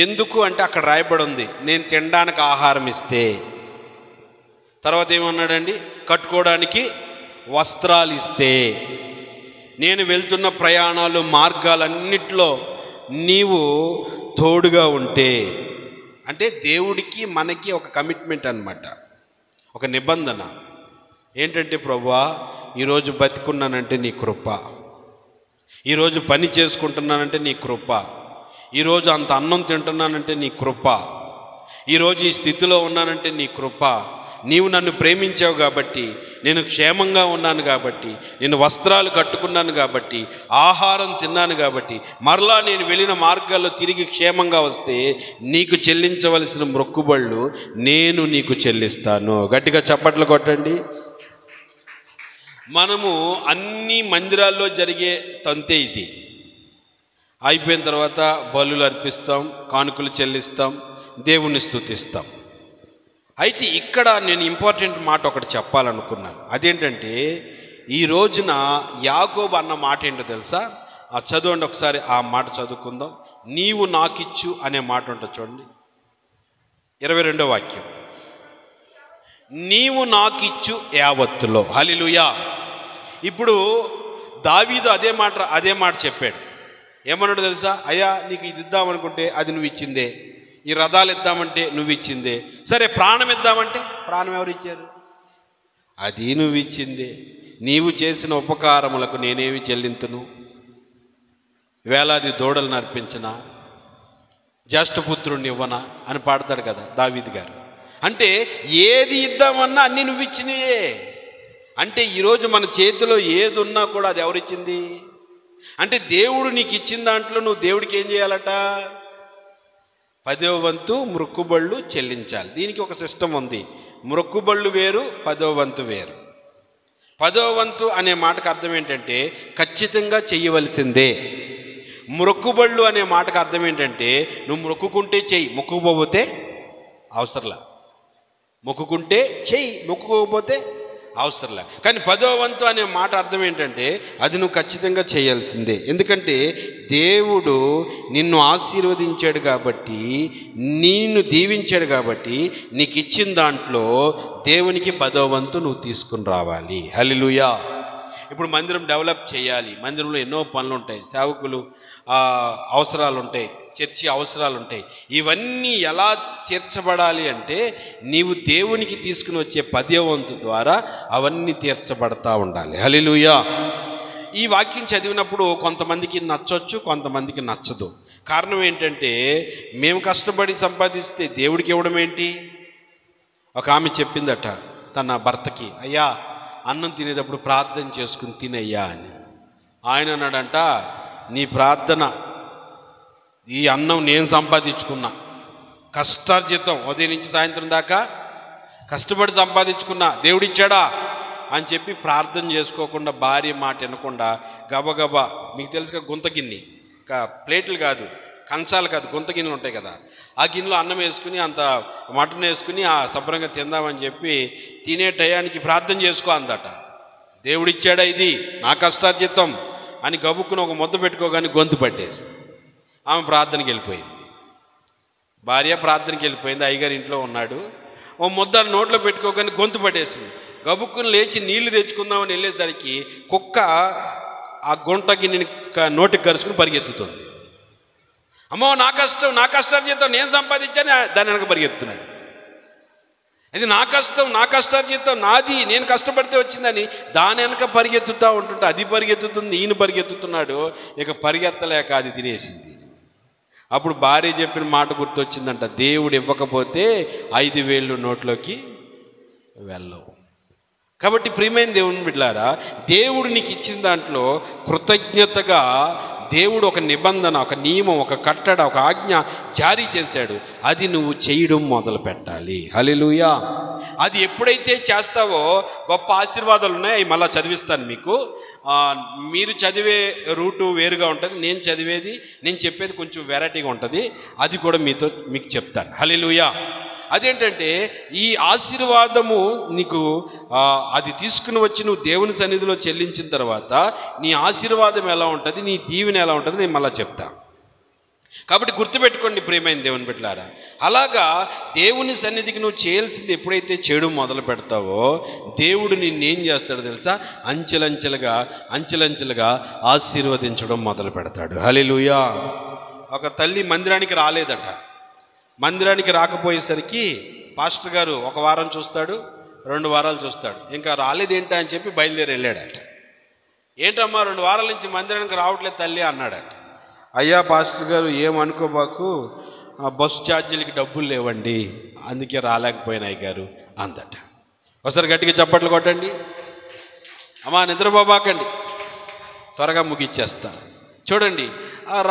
ఎందుకు అంటే అక్కడ రాయబడి ఉంది, నేను తినడానికి ఆహారం ఇస్తే. తర్వాత ఏమన్నాడండి, కట్టుకోవడానికి వస్త్రాలు ఇస్తే, నేను వెళ్తున్న ప్రయాణాలు మార్గాలన్నిట్లో నీవు తోడుగా ఉంటే. అంటే దేవుడికి మనకి ఒక కమిట్మెంట్ అన్నమాట, ఒక నిబంధన. ఏంటంటే, ప్రభువా ఈరోజు బతికున్నానంటే నీ కృప, ఈరోజు పని చేసుకుంటున్నానంటే నీ కృప, ఈరోజు అంత అన్నం తింటున్నానంటే నీ కృప, ఈరోజు ఈ స్థితిలో ఉన్నానంటే నీ కృప. నీవు నన్ను ప్రేమించావు కాబట్టి, నేను క్షేమంగా ఉన్నాను కాబట్టి, నేను వస్త్రాలు కట్టుకున్నాను కాబట్టి, ఆహారం తిన్నాను కాబట్టి, మరలా నేను వెళ్ళిన మార్గాల్లో తిరిగి క్షేమంగా వస్తే నీకు చెల్లించవలసిన మొక్కుబళ్ళు నేను నీకు చెల్లిస్తాను. గట్టిగా చప్పట్లు కొట్టండి. మనము అన్ని మందిరాల్లో జరిగే తంతే ఇది. అయిపోయిన తర్వాత బలులు అర్పిస్తాం, కానుకలు చెల్లిస్తాం, దేవుణ్ణి స్తుతిస్తాం. అయితే ఇక్కడ నేను ఇంపార్టెంట్ మాట ఒకటి చెప్పాలనుకున్నాను. అదేంటంటే, ఈ రోజున యాకోబు అన్న మాట ఏంటో తెలుసా? చదవండి ఒకసారి, ఆ మాట చదువుకుందాం. నీవు నాకిచ్చు అనే మాట ఉంటుంది చూడండి, 22వ వాక్యం. నీవు నాకిచ్చు యావత్తులో. హల్లెలూయా. ఇప్పుడు దావీదు అదే మాట చెప్పాడు. ఏమన్నాడు తెలుసా? అయ్యా, నీకు ఇది ఇద్దామనుకుంటే అది నువ్వు ఇచ్చిందే, ఈ రథాలు ఇద్దామంటే నువ్వు ఇచ్చిందే, సరే ప్రాణం ఇద్దామంటే ప్రాణం ఎవరు ఇచ్చారు? అది నువ్వు ఇచ్చిందే. నీవు చేసిన ఉపకారములకు నేనేమి చెల్లింతును? వేలాది దూడలను అర్పించిన, జ్యేష్ఠపుత్రుడిని ఇవ్వనా అని పాడతాడు కదా దావీదు గారు. అంటే ఏది ఇద్దామన్నా అన్నీ నువ్వు ఇచ్చినాయే. అంటే ఈరోజు మన చేతిలో ఏది ఉన్నా కూడా అది ఎవరిచ్చింది? అంటే దేవుడు నీకు ఇచ్చిన దాంట్లో నువ్వు దేవుడికి ఏం చేయాలట? 10వ వంతు మొక్కుబళ్ళు చెల్లించాలి. దీనికి ఒక సిస్టమ్ ఉంది. మొక్కుబళ్ళు వేరు, 10వ వంతు వేరు. 10వ వంతు అనే మాటకు అర్థం ఏంటంటే ఖచ్చితంగా చెయ్యవలసిందే. మొక్కుబళ్ళు అనే మాటకు అర్థం ఏంటంటే నువ్వు మొక్కుకుంటే చెయ్యి, మొక్కుకోకపోతే అవసరంలా. మొక్కుకుంటే చెయ్యి, మొక్కుకోకపోతే అవసరంలే. కానీ 10వ వంతు అనే మాట అర్థం ఏంటంటే అది నువ్వు ఖచ్చితంగా చేయాల్సిందే. ఎందుకంటే దేవుడు నిన్ను ఆశీర్వదించాడు కాబట్టి, నిన్ను దీవించాడు కాబట్టి, నీకు ఇచ్చిన దాంట్లో దేవునికి 10వ వంతు నువ్వు తీసుకుని రావాలి. హల్లెలూయా. ఇప్పుడు మందిరం డెవలప్ చేయాలి. మందిరంలో ఎన్నో పనులు ఉంటాయి, సేవకులు అవసరాలు ఉంటాయి, చర్చి అవసరాలు ఉంటాయి. ఇవన్నీ ఎలా తీర్చబడాలి అంటే నీవు దేవునికి తీసుకుని వచ్చే 10వ వంతు ద్వారా అవన్నీ తీర్చబడతా ఉండాలి. హల్లెలూయా. ఈ వాక్యం చదివినప్పుడు కొంతమందికి నచ్చొచ్చు, కొంతమందికి నచ్చదు. కారణం ఏంటంటే మేము కష్టపడి సంపాదిస్తే దేవుడికి ఇవ్వడం ఏంటి? ఒక ఆమె చెప్పిందట తన భర్తకి, అయ్యా అన్నం తినేటప్పుడు ప్రార్థన చేసుకుని తినయ్యా అని. ఆయన అన్నాడంట, నీ ప్రార్థన, ఈ అన్నం నేను సంపాదించుకున్నా, కష్టార్జితం, ఉదయం నుంచి సాయంత్రం దాకా కష్టపడి సంపాదించుకున్నా, దేవుడిచ్చాడా అని చెప్పి ప్రార్థన చేసుకోకుండా, భార్య మాట వినకుండా గబగబా, మీకు తెలుసుగా గుంత గిన్నె, ప్లేట్లు కాదు, కంచాలు కాదు, గుంత గిన్నెలు ఉంటాయి కదా, ఆ గిన్నెలో అన్నం వేసుకుని అంత మటన్ వేసుకుని ఆ శుభ్రంగా తిందామని చెప్పి తినే టయానికి ప్రార్థన చేసుకో అందట. దేవుడిచ్చాడా ఇది, నా కష్టార్జితం అని గబుక్కుని ఒక ముద్ద పెట్టుకోగానే గొంతు పట్టేసి ఆమె ప్రార్థనకి వెళ్ళిపోయింది. భార్య ప్రార్థనకి వెళ్ళిపోయింది, అయ్యగారు ఇంట్లో ఉన్నాడు. ఓ ముద్ద నోట్లో పెట్టుకోగానే గొంతు పట్టేసింది. గబుక్కుని లేచి నీళ్లు తెచ్చుకుందామని వెళ్ళేసరికి కుక్క ఆ గుంట గిన్నెని నోటికి కరుచుకుని పరిగెత్తుతుంది. అమ్మో నా కష్టార్జితం నేను సంపాదించాను దాని వెనక పరిగెత్తున్నాడు. ఇది నా కష్టార్జితం నాది, నేను కష్టపడితే వచ్చిందని దాని వెనక పరిగెత్తుతూ ఉంటుంటే అది పరిగెత్తుతుంది, ఈయన పరిగెత్తుతున్నాడు. ఇక పరిగెత్తలేక అది తినేసింది. అప్పుడు భార్య చెప్పిన మాట గుర్తొచ్చిందంట, దేవుడు ఇవ్వకపోతే 5,000 నోట్లోకి వెళ్ళవు. కాబట్టి ప్రియమైన దేవుని బిడ్డలారా, దేవుడు నీకు ఇచ్చిన దాంట్లో కృతజ్ఞతగా దేవుడు ఒక నిబంధన, ఒక నియమం, ఒక కట్టడ, ఒక ఆజ్ఞ జారీ చేశాడు. అది నువ్వు చేయడం మొదలు పెట్టాలి. హల్లెలూయా. అది ఎప్పుడైతే చేస్తావో గొప్ప ఆశీర్వాదాలు ఉన్నాయి. అవి మళ్ళీ చదివిస్తాను మీకు. మీరు చదివే రూటు వేరుగా ఉంటుంది, నేను చెప్పేది కొంచెం వెరైటీగా ఉంటుంది. అది కూడా మీకు చెప్తాను. హల్లెలూయా. అదేంటంటే ఈ ఆశీర్వాదము నీకు అది తీసుకుని వచ్చి నువ్వు దేవుని సన్నిధిలో చెల్లించిన తర్వాత నీ ఆశీర్వాదం ఎలా ఉంటుంది, నీ దీవెన ఎలా ఉంటుంది నేను మళ్ళీ చెప్తా. కాబట్టి గుర్తుపెట్టుకోండి ప్రియమైన దేవుని బిడ్డలారా, అలాగా దేవుని సన్నిధికి నువ్వు చేయాల్సింది ఎప్పుడైతే చేయడం మొదలు పెడతావో దేవుడు నిన్నేం చేస్తాడో తెలుసా? అంచెలంచెలుగా ఆశీర్వదించడం మొదలు పెడతాడు. హల్లెలూయా. ఒక తల్లి మందిరానికి రాలేదట. మందిరానికి రాకపోయేసరికి పాస్టర్ గారు 1 వారం చూస్తాడు, 2 వారాలు చూస్తాడు. ఇంకా రాలేదేంటా అని చెప్పి బయలుదేరి వెళ్ళాడట. ఏంటమ్మా 2 వారాల నుంచి మందిరానికి రావట్లేదు తల్లి అన్నాడట. అయ్యా పాస్టర్ గారు ఏమనుకోబాకు, బస్సు ఛార్జీలకి డబ్బులు లేవండి, అందుకే రాలేకపోయినాయి గారు అందట. ఒకసారి గట్టిగా చప్పట్లు కొట్టండి. అమ్మా నిద్రపోబాకండి, త్వరగా ముగిచ్చేస్తా. చూడండి,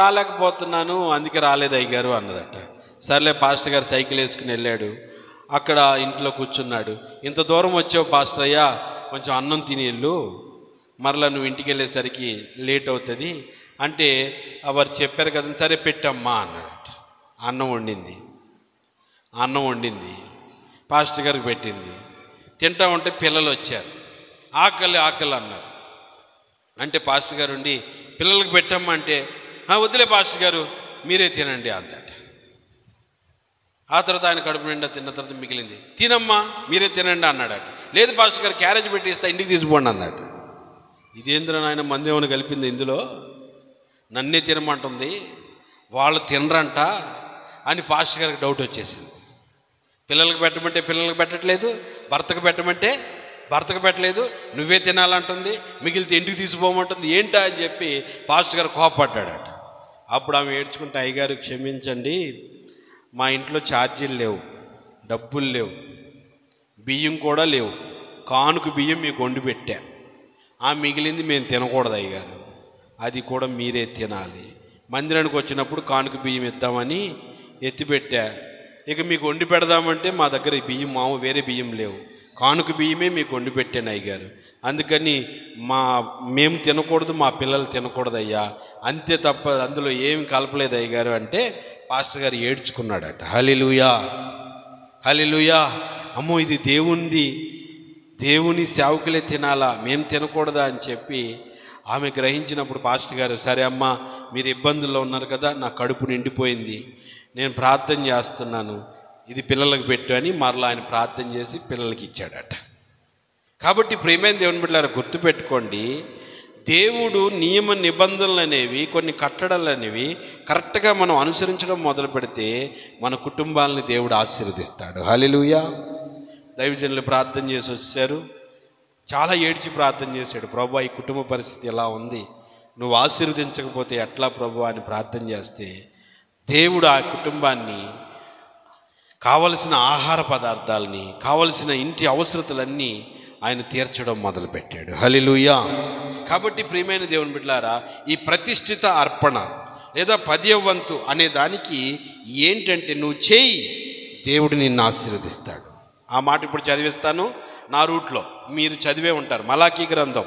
రాలేకపోతున్నాను అందుకే రాలేదు అయ్యగారు అన్నదట. సర్లే పాస్టర్ గారు సైకిల్ వేసుకుని వెళ్ళాడు. అక్కడ ఇంట్లో కూర్చున్నాడు. ఇంత దూరం వచ్చావు పాస్టర్ అయ్యా, కొంచెం అన్నం తిని వెళ్ళు, మరలా నువ్వు ఇంటికి వెళ్ళేసరికి లేట్ అవుతుంది అంటే వారు చెప్పారు కదా, సరే పెట్టమ్మా అన్నాడు. అన్నం వండింది పాస్టర్ గారికి పెట్టింది. తింటా ఉంటే పిల్లలు వచ్చారు. ఆకలి అన్నారు. అంటే పాస్టర్ గారు ఉండి పిల్లలకు పెట్టమ్మా అంటే వద్దులే పాస్టర్ గారు మీరే తినండి అందట. ఆ తర్వాత ఆయన కడుపు నిండా తిన్న తర్వాత మిగిలింది, తినమ్మా మీరే తినండి అన్నాడట. లేదు పాస్టర్ గారు క్యారేజ్ పెట్టి ఇస్తా ఇంటికి తీసుకోండి అందట. ఇదేంద్ర నాయన మంది ఏమైనా కలిపింది ఇందులో, నన్నే తినమంటుంది, వాళ్ళు తినరంట అని పాస్టర్ గారికి డౌట్ వచ్చేసింది. పిల్లలకు పెట్టమంటే పిల్లలకు పెట్టట్లేదు, భర్తకు పెట్టమంటే భర్తకు పెట్టలేదు, నువ్వే తినాలంటుంది, మిగిలితే ఇంటికి తీసుకోమంటుంది, ఏంటా అని చెప్పి పాస్టర్ గారు కోపపడ్డాడట. అప్పుడు ఆమె ఏడ్చుకుంటే, అయ్యగారు క్షమించండి, మా ఇంట్లో ఛార్జీలు లేవు, డబ్బులు లేవు, బియ్యం కూడా లేవు, కానుక బియ్యం మీకు వండి పెట్టా, మిగిలింది మేము తినకూడదు అయ్యగారు, అది కూడా మీరే తినాలి. మందిరానికి వచ్చినప్పుడు కానుక బియ్యం ఇద్దామని ఎత్తిపెట్టా, ఇక మీకు వండి పెడదామంటే మా దగ్గర బియ్యం వేరే బియ్యం లేవు, కానుక బియ్యమే మీకు వండి పెట్టాను అయ్యగారు, అందుకని మేము తినకూడదు, మా పిల్లలు తినకూడదు అయ్యా, అంతే తప్ప అందులో ఏమి కలపలేదు అయ్యగారు అంటే పాస్టర్ గారు ఏడ్చుకున్నాడట. హల్లెలూయా. అమ్మో ఇది దేవుని సేవకులే తినాలా, మేము తినకూడదా అని చెప్పి ఆమె గ్రహించినప్పుడు పాస్టర్ గారు, సరే అమ్మా మీరు ఇబ్బందుల్లో ఉన్నారు కదా, నా కడుపు నిండిపోయింది, నేను ప్రార్థన చేస్తున్నాను, ఇది పిల్లలకు పెట్టు అని మరలా ఆయన ప్రార్థన చేసి పిల్లలకి ఇచ్చాడట. కాబట్టి ప్రియమైన దేవుని బిడ్డలారా గుర్తుపెట్టుకోండి, దేవుడు నియమ నిబంధనలు అనేవి, కొన్ని కట్టడలు అనేవి కరెక్ట్గా మనం అనుసరించడం మొదలు పెడితే మన కుటుంబాలని దేవుడు ఆశీర్వదిస్తాడు. హల్లెలూయా. దైవజనులు ప్రార్థన చేసి వచ్చారు, చాలా ఏడ్చి ప్రార్థన చేశాడు, ప్రభు ఈ కుటుంబ పరిస్థితి ఎలా ఉంది, నువ్వు ఆశీర్వదించకపోతే ఎట్లా ప్రభు అని ప్రార్థన చేస్తే దేవుడు ఆ కుటుంబాన్ని కావలసిన ఆహార పదార్థాలని, కావలసిన ఇంటి అవసరతలన్నీ ఆయన తీర్చడం మొదలుపెట్టాడు. హల్లెలూయా. కాబట్టి ప్రియమైన దేవుని బిడ్డలారా, ఈ ప్రతిష్ఠిత అర్పణ లేదా 10వ వంతు అనే దానికి ఏంటంటే నువ్వు చేయి, దేవుడు నిన్ను ఆశీర్వదిస్తాడు. ఆ మాట ఇప్పుడు చదివిస్తాను నా రూట్లో, మీరు చదివే ఉంటారు. మలాకీ గ్రంథం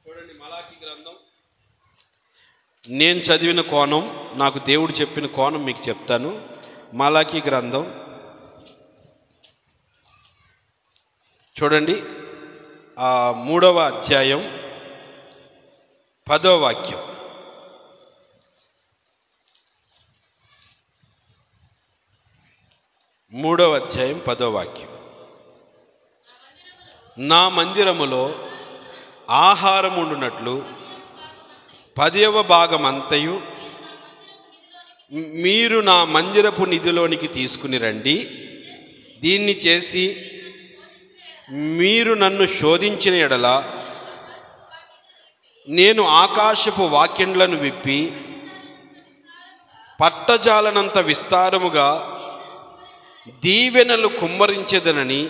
చూడండి, మలాకీ గ్రంథం నేను చదివిన కోణం, నాకు దేవుడు చెప్పిన కోణం మీకు చెప్తాను. మలాకీ గ్రంథం చూడండి, 3వ అధ్యాయం 10వ వాక్యం. మూడవ అధ్యాయం 10వ వాక్యం. నా మందిరములో ఆహారం ఉండునట్లు 10వ భాగం అంతయు మీరు నా మందిరపు నిధిలోనికి తీసుకుని రండి. దీన్ని చేసి మీరు నన్ను శోధించిన ఎడల నేను ఆకాశపు వాక్యండ్లను విప్పి పట్టజాలనంత విస్తారముగా దీవెనలు కుమ్మరించెదనని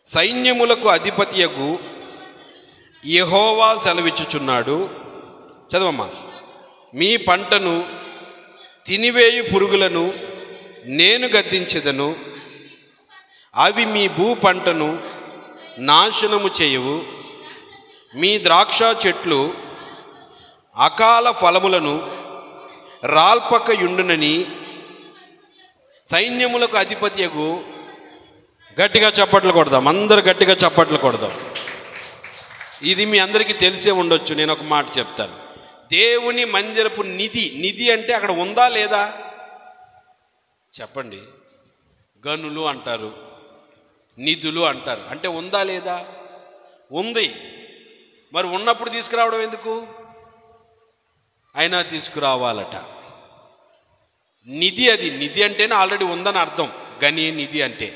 సైన్యములకు అధిపతియగు యెహోవా సెలవిచ్చుచున్నాడు. చదవమ్మా. మీ పంటను తినివేయు పురుగులను నేను గద్దించెదను, అవి మీ భూ పంటను నాశనము చేయవు. మీ ద్రాక్ష చెట్లు అకాల ఫలములను రాల్పక యుండునని సైన్యములకు అధిపతియగు, గట్టిగా చప్పట్లు కొడదాం, అందరు గట్టిగా చప్పట్లు కొడదాం. ఇది మీ అందరికీ తెలిసే ఉండొచ్చు. నేను ఒక మాట చెప్తాను. దేవుని మందిరపు నిధి అంటే అక్కడ ఉందా లేదా చెప్పండి. గనులు అంటారు, నిధులు అంటారు, అంటే ఉందా లేదా? ఉంది. మరి ఉన్నప్పుడు తీసుకురావడం ఎందుకు? అయినా తీసుకురావాలట. నిధి, అది నిధి అంటేనే ఆల్రెడీ ఉందని అర్థం. గని నిధి అంటే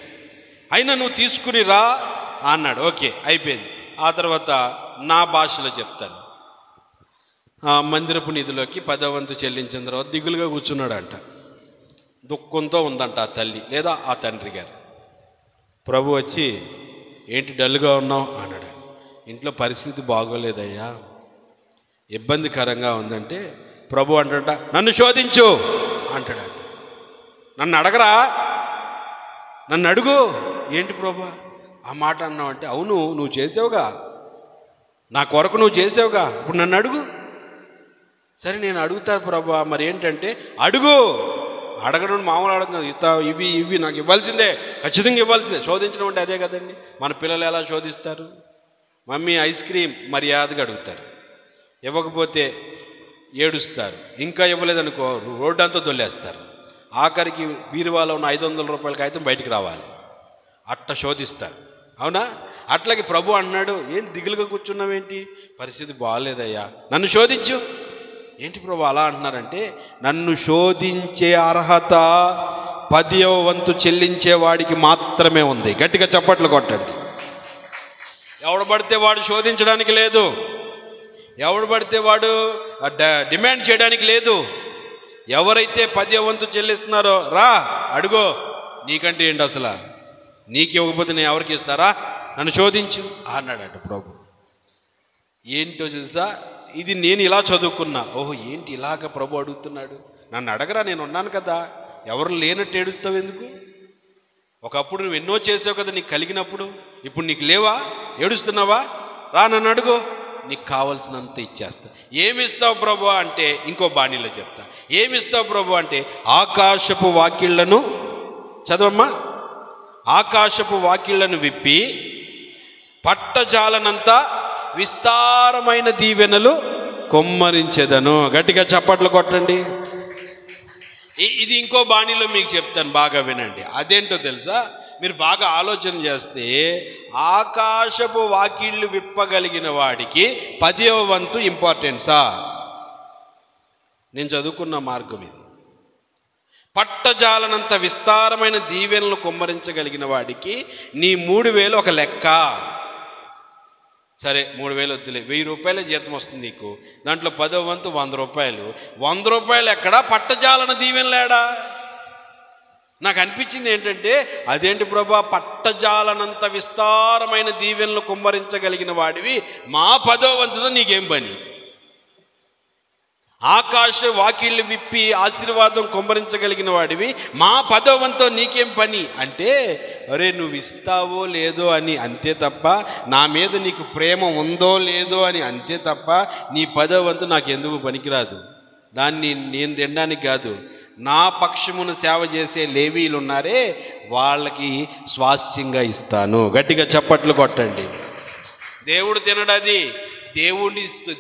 అయినా నువ్వు తీసుకుని రా అన్నాడు. ఓకే, అయిపోయింది. ఆ తర్వాత నా భాషలో చెప్తాను. మందిరపు నిధిలోకి 10వ వంతు చెల్లించిన తర్వాత దిగులుగా కూర్చున్నాడంట. దుఃఖంతో ఉందంట ఆ తల్లి లేదా ఆ తండ్రి గారు. ప్రభు వచ్చి, ఏంటి డల్గా ఉన్నావు అన్నాడు. ఇంట్లో పరిస్థితి బాగోలేదయ్యా, ఇబ్బందికరంగా ఉందంటే ప్రభు అంటాడ, నన్ను శోధించు అంటాడంట. నన్ను అడగరా, నన్ను అడుగు. ఏంటి ప్రభు ఆ మాట అన్నావు అంటే, అవును నువ్వు చేసావుగా, నా కొరకు నువ్వు చేసావుగా, ఇప్పుడు నన్ను అడుగు. సరే నేను అడుగుతాను ప్రభు. మరి ఏంటంటే, అడుగు. అడగడం మామూలు అడగదు. ఇవి నాకు ఇవ్వాల్సిందే, ఖచ్చితంగా ఇవ్వాల్సిందే. శోధించడం అంటే అదే కదండి. మన పిల్లలు ఎలా శోధిస్తారు? మమ్మీ ఐస్ క్రీమ్ మర్యాదగా అడుగుతారు, ఇవ్వకపోతే ఏడుస్తారు. ఇంకా ఇవ్వలేదనుకో రోడ్డు అంతా దొల్లేస్తారు. ఆఖరికి బీరువాలో ఉన్న 500 రూపాయలకి అయితే బయటికి రావాలి. అట్ట శోధిస్తారు. అవునా? అట్లాగే ప్రభు అన్నాడు, ఏం దిగులుగా కూర్చున్నావేంటి? పరిస్థితి బాగాలేదయ్యా, నన్ను శోధించు. ఏంటి ప్రభు అలా అంటున్నారంటే, నన్ను శోధించే అర్హత 10వ వంతు చెల్లించేవాడికి మాత్రమే ఉంది. గట్టిగా చప్పట్లు కొట్టండి. ఎవడు పడితే వాడు శోధించడానికి లేదు, ఎవడు పడితే వాడు డిమాండ్ చేయడానికి లేదు. ఎవరైతే 10వ వంతు చెల్లిస్తున్నారో రా అడుగో. నీకంటే ఏంటి అసలు? నీకు ఇవ్వకపోతే నేను ఎవరికి ఇస్తారా? నన్ను శోధించు అన్నాడట ప్రభు. ఏంటో చూసా, ఇది నేను ఇలా చదువుకున్నా. ఓహో, ఏంటి ఇలాగ ప్రభు అడుగుతున్నాడు? నన్ను అడగరా, నేను ఉన్నాను కదా. ఎవరు లేనట్టు ఏడుస్తావు ఎందుకు? ఒకప్పుడు నువ్వు ఎన్నో చేసావు కదా నీకు కలిగినప్పుడు. ఇప్పుడు నీకు లేవా? ఏడుస్తున్నావా? రా నన్ను అడుగు, నీకు కావలసినంత ఇచ్చేస్తా. ఏమిస్తావు ప్రభు అంటే, ఇంకో బాణీలో చెప్తా. ఏమిస్తావు ప్రభు అంటే, ఆకాశపు వాకిళ్లను, చదవమ్మా, ఆకాశపు వాకిళ్లను విప్పి పట్టజాలనంతా విస్తారమైన దీవెనలు కొమ్మరించెదను. గట్టిగా చప్పట్లు కొట్టండి. ఇది ఇంకో బాణీలో మీకు చెప్తాను, బాగా వినండి. అదేంటో తెలుసా? మీరు బాగా ఆలోచన చేస్తే ఆకాశపు వాకిళ్ళు విప్పగలిగిన వాడికి 10వ వంతు ఇంపార్టెన్సా? నేను చదువుకున్న మార్గం ఇది. పట్టజాలనంత విస్తారమైన దీవెనలు కుమ్మరించగలిగిన వాడికి నీ 3000 ఒక లెక్క. సరే 3000 వద్దులే, 1000 రూపాయల జీతం వస్తుంది నీకు. దాంట్లో 10వ వంతు 100 రూపాయలు. 100 రూపాయలు ఎక్కడా? పట్టజాలన దీవెనలేడా? నాకు అనిపించింది ఏంటంటే, అదేంటి ప్రభా, పట్టజాలనంత విస్తారమైన దీవెనలు కుమ్మరించగలిగిన వాడివి, మా 10వ వంతుతో నీకేం పని? ఆకాశ వాకిళ్ళు విప్పి ఆశీర్వాదం కుమ్మరించగలిగిన వాడివి, మా 10వ వంతుతో నీకేం పని అంటే, అరే నువ్వు ఇస్తావో లేదో అని అంతే తప్ప, నా మీద నీకు ప్రేమ ఉందో లేదో అని అంతే తప్ప, నీ 10వ వంతు నాకు ఎందుకు పనికిరాదు. దాన్ని నేను తినడానికి కాదు, నా పక్షమును సేవ చేసే లేవీలు ఉన్నారే వాళ్ళకి స్వాస్యంగా ఇస్తాను. గట్టిగా చప్పట్లు కొట్టండి. దేవుడు తినడది.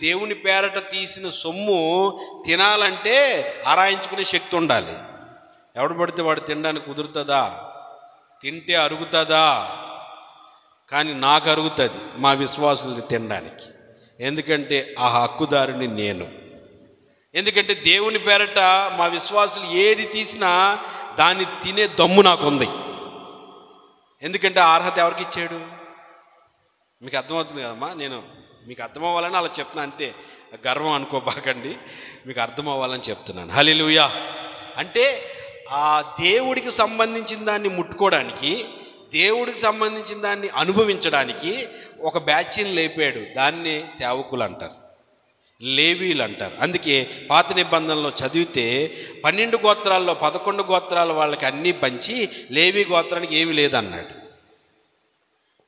దేవుని పేరట తీసిన సొమ్ము తినాలంటే ఆరాయించుకునే శక్తి ఉండాలి. ఎవడు పడితే వాడు తినడానికి కుదురుతుందా? తింటే అరుగుతుందా? కానీ నాకు అరుగుతుంది మా విశ్వాసులు తినడానికి. ఎందుకంటే ఆ హక్కుదారుని నేను. ఎందుకంటే దేవుని పేరట మా విశ్వాసులు ఏది తీసినా దాన్ని తినే దమ్ము నాకుంది. ఎందుకంటే ఆ అర్హత ఎవరికి ఇచ్చాడు? మీకు అర్థమవుతుంది కదమ్మా, నేను మీకు అర్థం అవ్వాలని అలా చెప్తున్నా, అంతే, గర్వం అనుకోబాకండి, మీకు అర్థం అవ్వాలని చెప్తున్నాను. హల్లెలూయా. అంటే ఆ దేవుడికి సంబంధించిన దాన్ని ముట్టుకోవడానికి, దేవుడికి సంబంధించిన దాన్ని అనుభవించడానికి ఒక బ్యాచ్ని లేపాడు. దాన్ని సేవకులు అంటారు, లేవీలు అంటారు. అందుకే పాత నిబంధనలో చదివితే 12 గోత్రాల్లో 11 గోత్రాల వాళ్ళకి అన్నీ పంచి లేవీ గోత్రానికి ఏమీ లేదన్నాడు.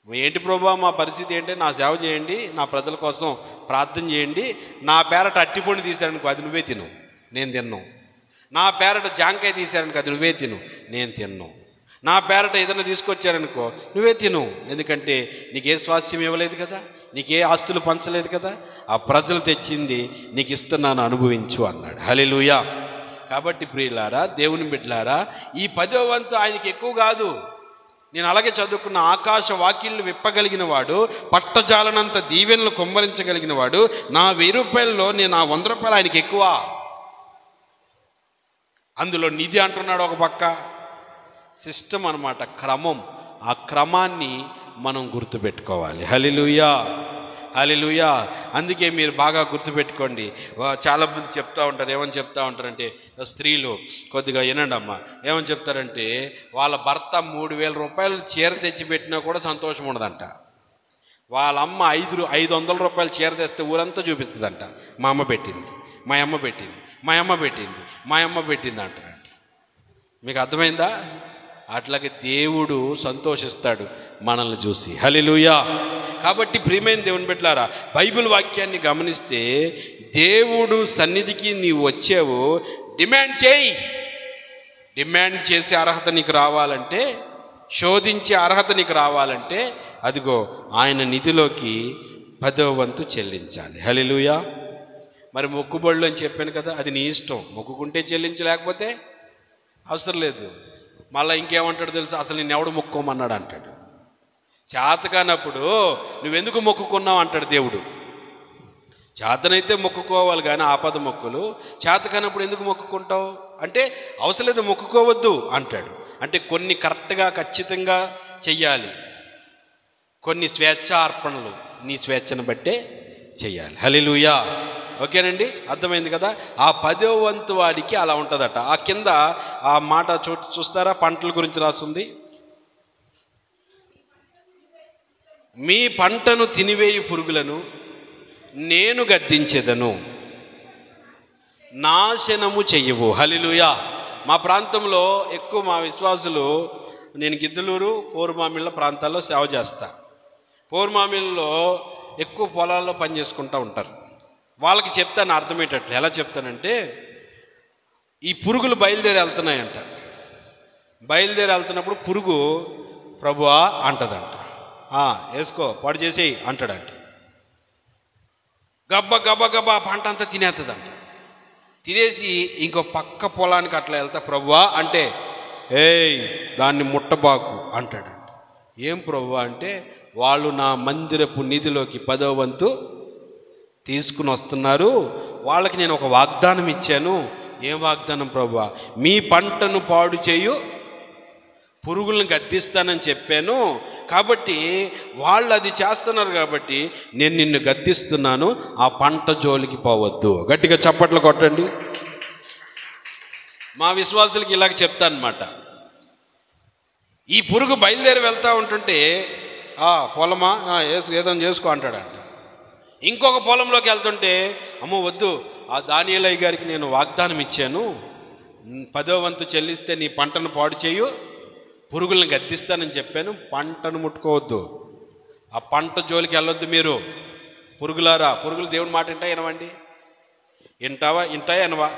ఏంటి ప్రభువా మా పరిస్థితి ఏంటి? నా సేవ చేయండి, నా ప్రజల కోసం ప్రార్థన చేయండి, నా పేరట అట్టిపొండి తీశారనుకో అది నువ్వే తిను, నేను తిన్ను. నా పేరట జాంకాయ తీశారనుకో అది నువ్వే తిను, నేను తిన్ను. నా పేరట ఏదైనా తీసుకొచ్చారనుకో నువ్వే తిను, ఎందుకంటే నీకే స్వాస్థ్యం ఇవ్వలేదు కదా, నీకే ఆస్తులు పంచలేదు కదా, ఆ ప్రజలు తెచ్చింది నీకు ఇస్తున్నాను, అనుభవించు అన్నాడు. హల్లెలూయా. కాబట్టి ప్రియులారా, దేవుని బిడ్డలారా, ఈ 10వ వంతు ఆయనకి ఎక్కువ కాదు. నేను అలాగే చదువుకున్న ఆకాశ వాకిళ్ళు విప్పగలిగిన వాడు, పట్టజాలనంత దీవెనలు కుమ్మరించగలిగిన వాడు, నా 1000 రూపాయల్లో నేను ఆ 100 రూపాయలు ఆయనకి ఎక్కువ. అందులో నిధి అంటున్నాడు ఒక పక్క, సిస్టమ్ అన్నమాట, క్రమం. ఆ క్రమాన్ని మనం గుర్తుపెట్టుకోవాలి. హల్లెలూయా, హల్లెలూయా. అందుకే మీరు బాగా గుర్తుపెట్టుకోండి. చాలామంది చెప్తూ ఉంటారు, ఏమని చెప్తూ ఉంటారంటే, స్త్రీలు కొద్దిగా వినండి అమ్మ, ఏమని చెప్తారంటే వాళ్ళ భర్త 3000 రూపాయలు చీర తెచ్చిపెట్టినా కూడా సంతోషం ఉండదంట. వాళ్ళ అమ్మ 500 రూపాయలు చీర తెస్తే ఊరంతా చూపిస్తుందంట, మా అమ్మ పెట్టింది, మా అమ్మ పెట్టింది, మా అమ్మ పెట్టింది, మా అమ్మ పెట్టింది అంటారంట. మీకు అర్థమైందా? అట్లాగే దేవుడు సంతోషిస్తాడు మనల్ని చూసి. హల్లెలూయా. కాబట్టి ప్రియమైన దేవుని బిడ్డలారా, బైబిల్ వాక్యాన్ని గమనిస్తే దేవుడు సన్నిధికి నీవు వచ్చావు, డిమాండ్ చేయి. డిమాండ్ చేసే అర్హత నీకు రావాలంటే, శోధించే అర్హత నీకు రావాలంటే, అదిగో ఆయన నిధిలోకి 10వ వంతు చెల్లించాలి. హల్లెలూయా. మరి మొక్కుబడులు అని చెప్పాను కదా, అది నీ ఇష్టం. మొక్కుకుంటే చెల్లించు, లేకపోతే అవసరం లేదు. మళ్ళీ ఇంకేమంటాడు తెలుసు, అసలు నేను ఎవడు మొక్కుకోమన్నాడు అంటాడు. చేతకానప్పుడు నువ్వెందుకు మొక్కుకున్నావు అంటాడు దేవుడు. చేతనైతే మొక్కుకోవాలి కానీ ఆపద మొక్కులు, చేతకానప్పుడు ఎందుకు మొక్కుకుంటావు అంటే అవసరం లేదు, మొక్కుకోవద్దు అంటాడు. అంటే కొన్ని కరెక్ట్గా ఖచ్చితంగా చెయ్యాలి, కొన్ని స్వేచ్ఛ అర్పణలు నీ స్వేచ్ఛను బట్టే చెయ్యాలి. హల్లెలూయా. ఓకేనండి, అర్థమైంది కదా. ఆ 10వ వంతు వాడికి అలా ఉంటుందట. ఆ కింద ఆ మాట చూస్తారా, పంటల గురించి రాస్తుంది. మీ పంటను తినివేయు పురుగులను నేను గద్దించెదను, నాశనము చెయ్యవు. హల్లెలూయా. మా ప్రాంతంలో ఎక్కువ మా విశ్వాసులు, నేను గిద్దలూరు పోరుమామిళ్ళ ప్రాంతాల్లో సేవ చేస్తా. పోరుమామిళ్ళలో ఎక్కువ పొలాల్లో పని చేసుకుంటూ ఉంటారు. వాళ్ళకి చెప్తాను అర్థమయ్యేటట్లు. ఎలా చెప్తానంటే, ఈ పురుగులు బయలుదేరి వెళ్తున్నాయంట. బయలుదేరి వెళ్తున్నప్పుడు పురుగు ప్రభువా అంటదంట, వేసుకో పాడు చేసేయి అంటాడంట. గబ్బ గబ్బ గబ్బ పంట అంతా తినేస్తుందంట. తినేసి ఇంకో పక్క పొలానికి అట్లా వెళ్తా, ప్రభువా అంటే ఏయ్ దాన్ని ముట్టబాకు అంటాడంట. ఏం ప్రభువా అంటే, వాళ్ళు నా మందిరపు నిధిలోకి 10వ వంతు తీసుకుని వస్తున్నారు, వాళ్ళకి నేను ఒక వాగ్దానం ఇచ్చాను. ఏం వాగ్దానం ప్రభువా? మీ పంటను పాడు చేయు పురుగులను గద్దిస్తానని చెప్పాను. కాబట్టి వాళ్ళు అది చేస్తున్నారు కాబట్టి నేను నిన్ను గద్దిస్తున్నాను, ఆ పంట జోలికి పోవద్దు. గట్టిగా చప్పట్లు కొట్టండి. మా విశ్వాసులకి ఇలాగ చెప్తాను అన్నమాట. ఈ పురుగు బయలుదేరి వెళ్తూ ఉంటుంటే పొలమా ఏదో చేసుకో అంటాడంట. ఇంకొక పొలంలోకి వెళ్తుంటే, అమ్మో వద్దు, ఆ దానియేలయ్య గారికి నేను వాగ్దానం ఇచ్చాను, 10వ వంతు చెల్లిస్తే నీ పంటను పాడు చేయు, పురుగులను గద్దిస్తానని చెప్పాను, పంటను ముట్టుకోవద్దు, ఆ పంట జోలికి వెళ్ళొద్దు మీరు. పురుగులారా, పురుగులు దేవుని మాట వింటా వినవండి, వింటాయా వినవా?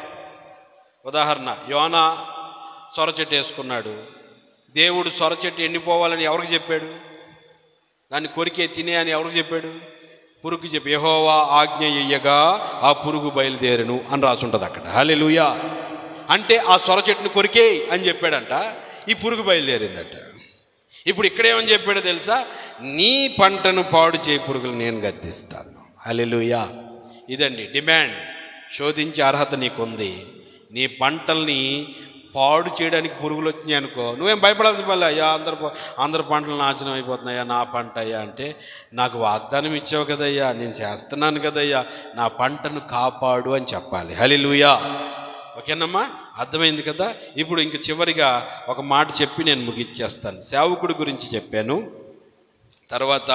ఉదాహరణ, యోనా సొర చెట్టు వేసుకున్నాడు. దేవుడు సొర చెట్టు ఎండిపోవాలని ఎవరికి చెప్పాడు? దాన్ని కొరికే తినే అని ఎవరికి చెప్పాడు? పురుగు చెప్పి, యెహోవా ఆజ్ఞ ఇయ్యగా ఆ పురుగు బయలుదేరును అని రాసుంటుంది అక్కడ. హల్లెలూయా. అంటే ఆ సొర చెట్టుని కొరికే అని చెప్పాడంట, ఈ పురుగు బయలుదేరిందట. ఇప్పుడు ఇక్కడేమని చెప్పాడో తెలుసా? నీ పంటను పాడు చేయి పురుగులు నేను గద్దిస్తాను. హల్లెలూయా. ఇదండి డిమాండ్. శోధించే అర్హత నీకుంది. నీ పంటల్ని పాడు చేయడానికి పురుగులు వచ్చినాయి అనుకో, నువ్వేం భయపడాల్సిన పని. అయ్యా అందరు పంటలు నాశనం అయిపోతున్నాయా, నా పంట అయ్యా అంటే, నాకు వాగ్దానం ఇచ్చావు కదయ్యా, నేను చేస్తున్నాను కదయ్యా, నా పంటను కాపాడు అని చెప్పాలి. హల్లెలూయా. ఓకేనమ్మా, అర్థమైంది కదా. ఇప్పుడు ఇంక చివరిగా ఒక మాట చెప్పి నేను ముగిచ్చేస్తాను. సేవకుడి గురించి చెప్పాను. తర్వాత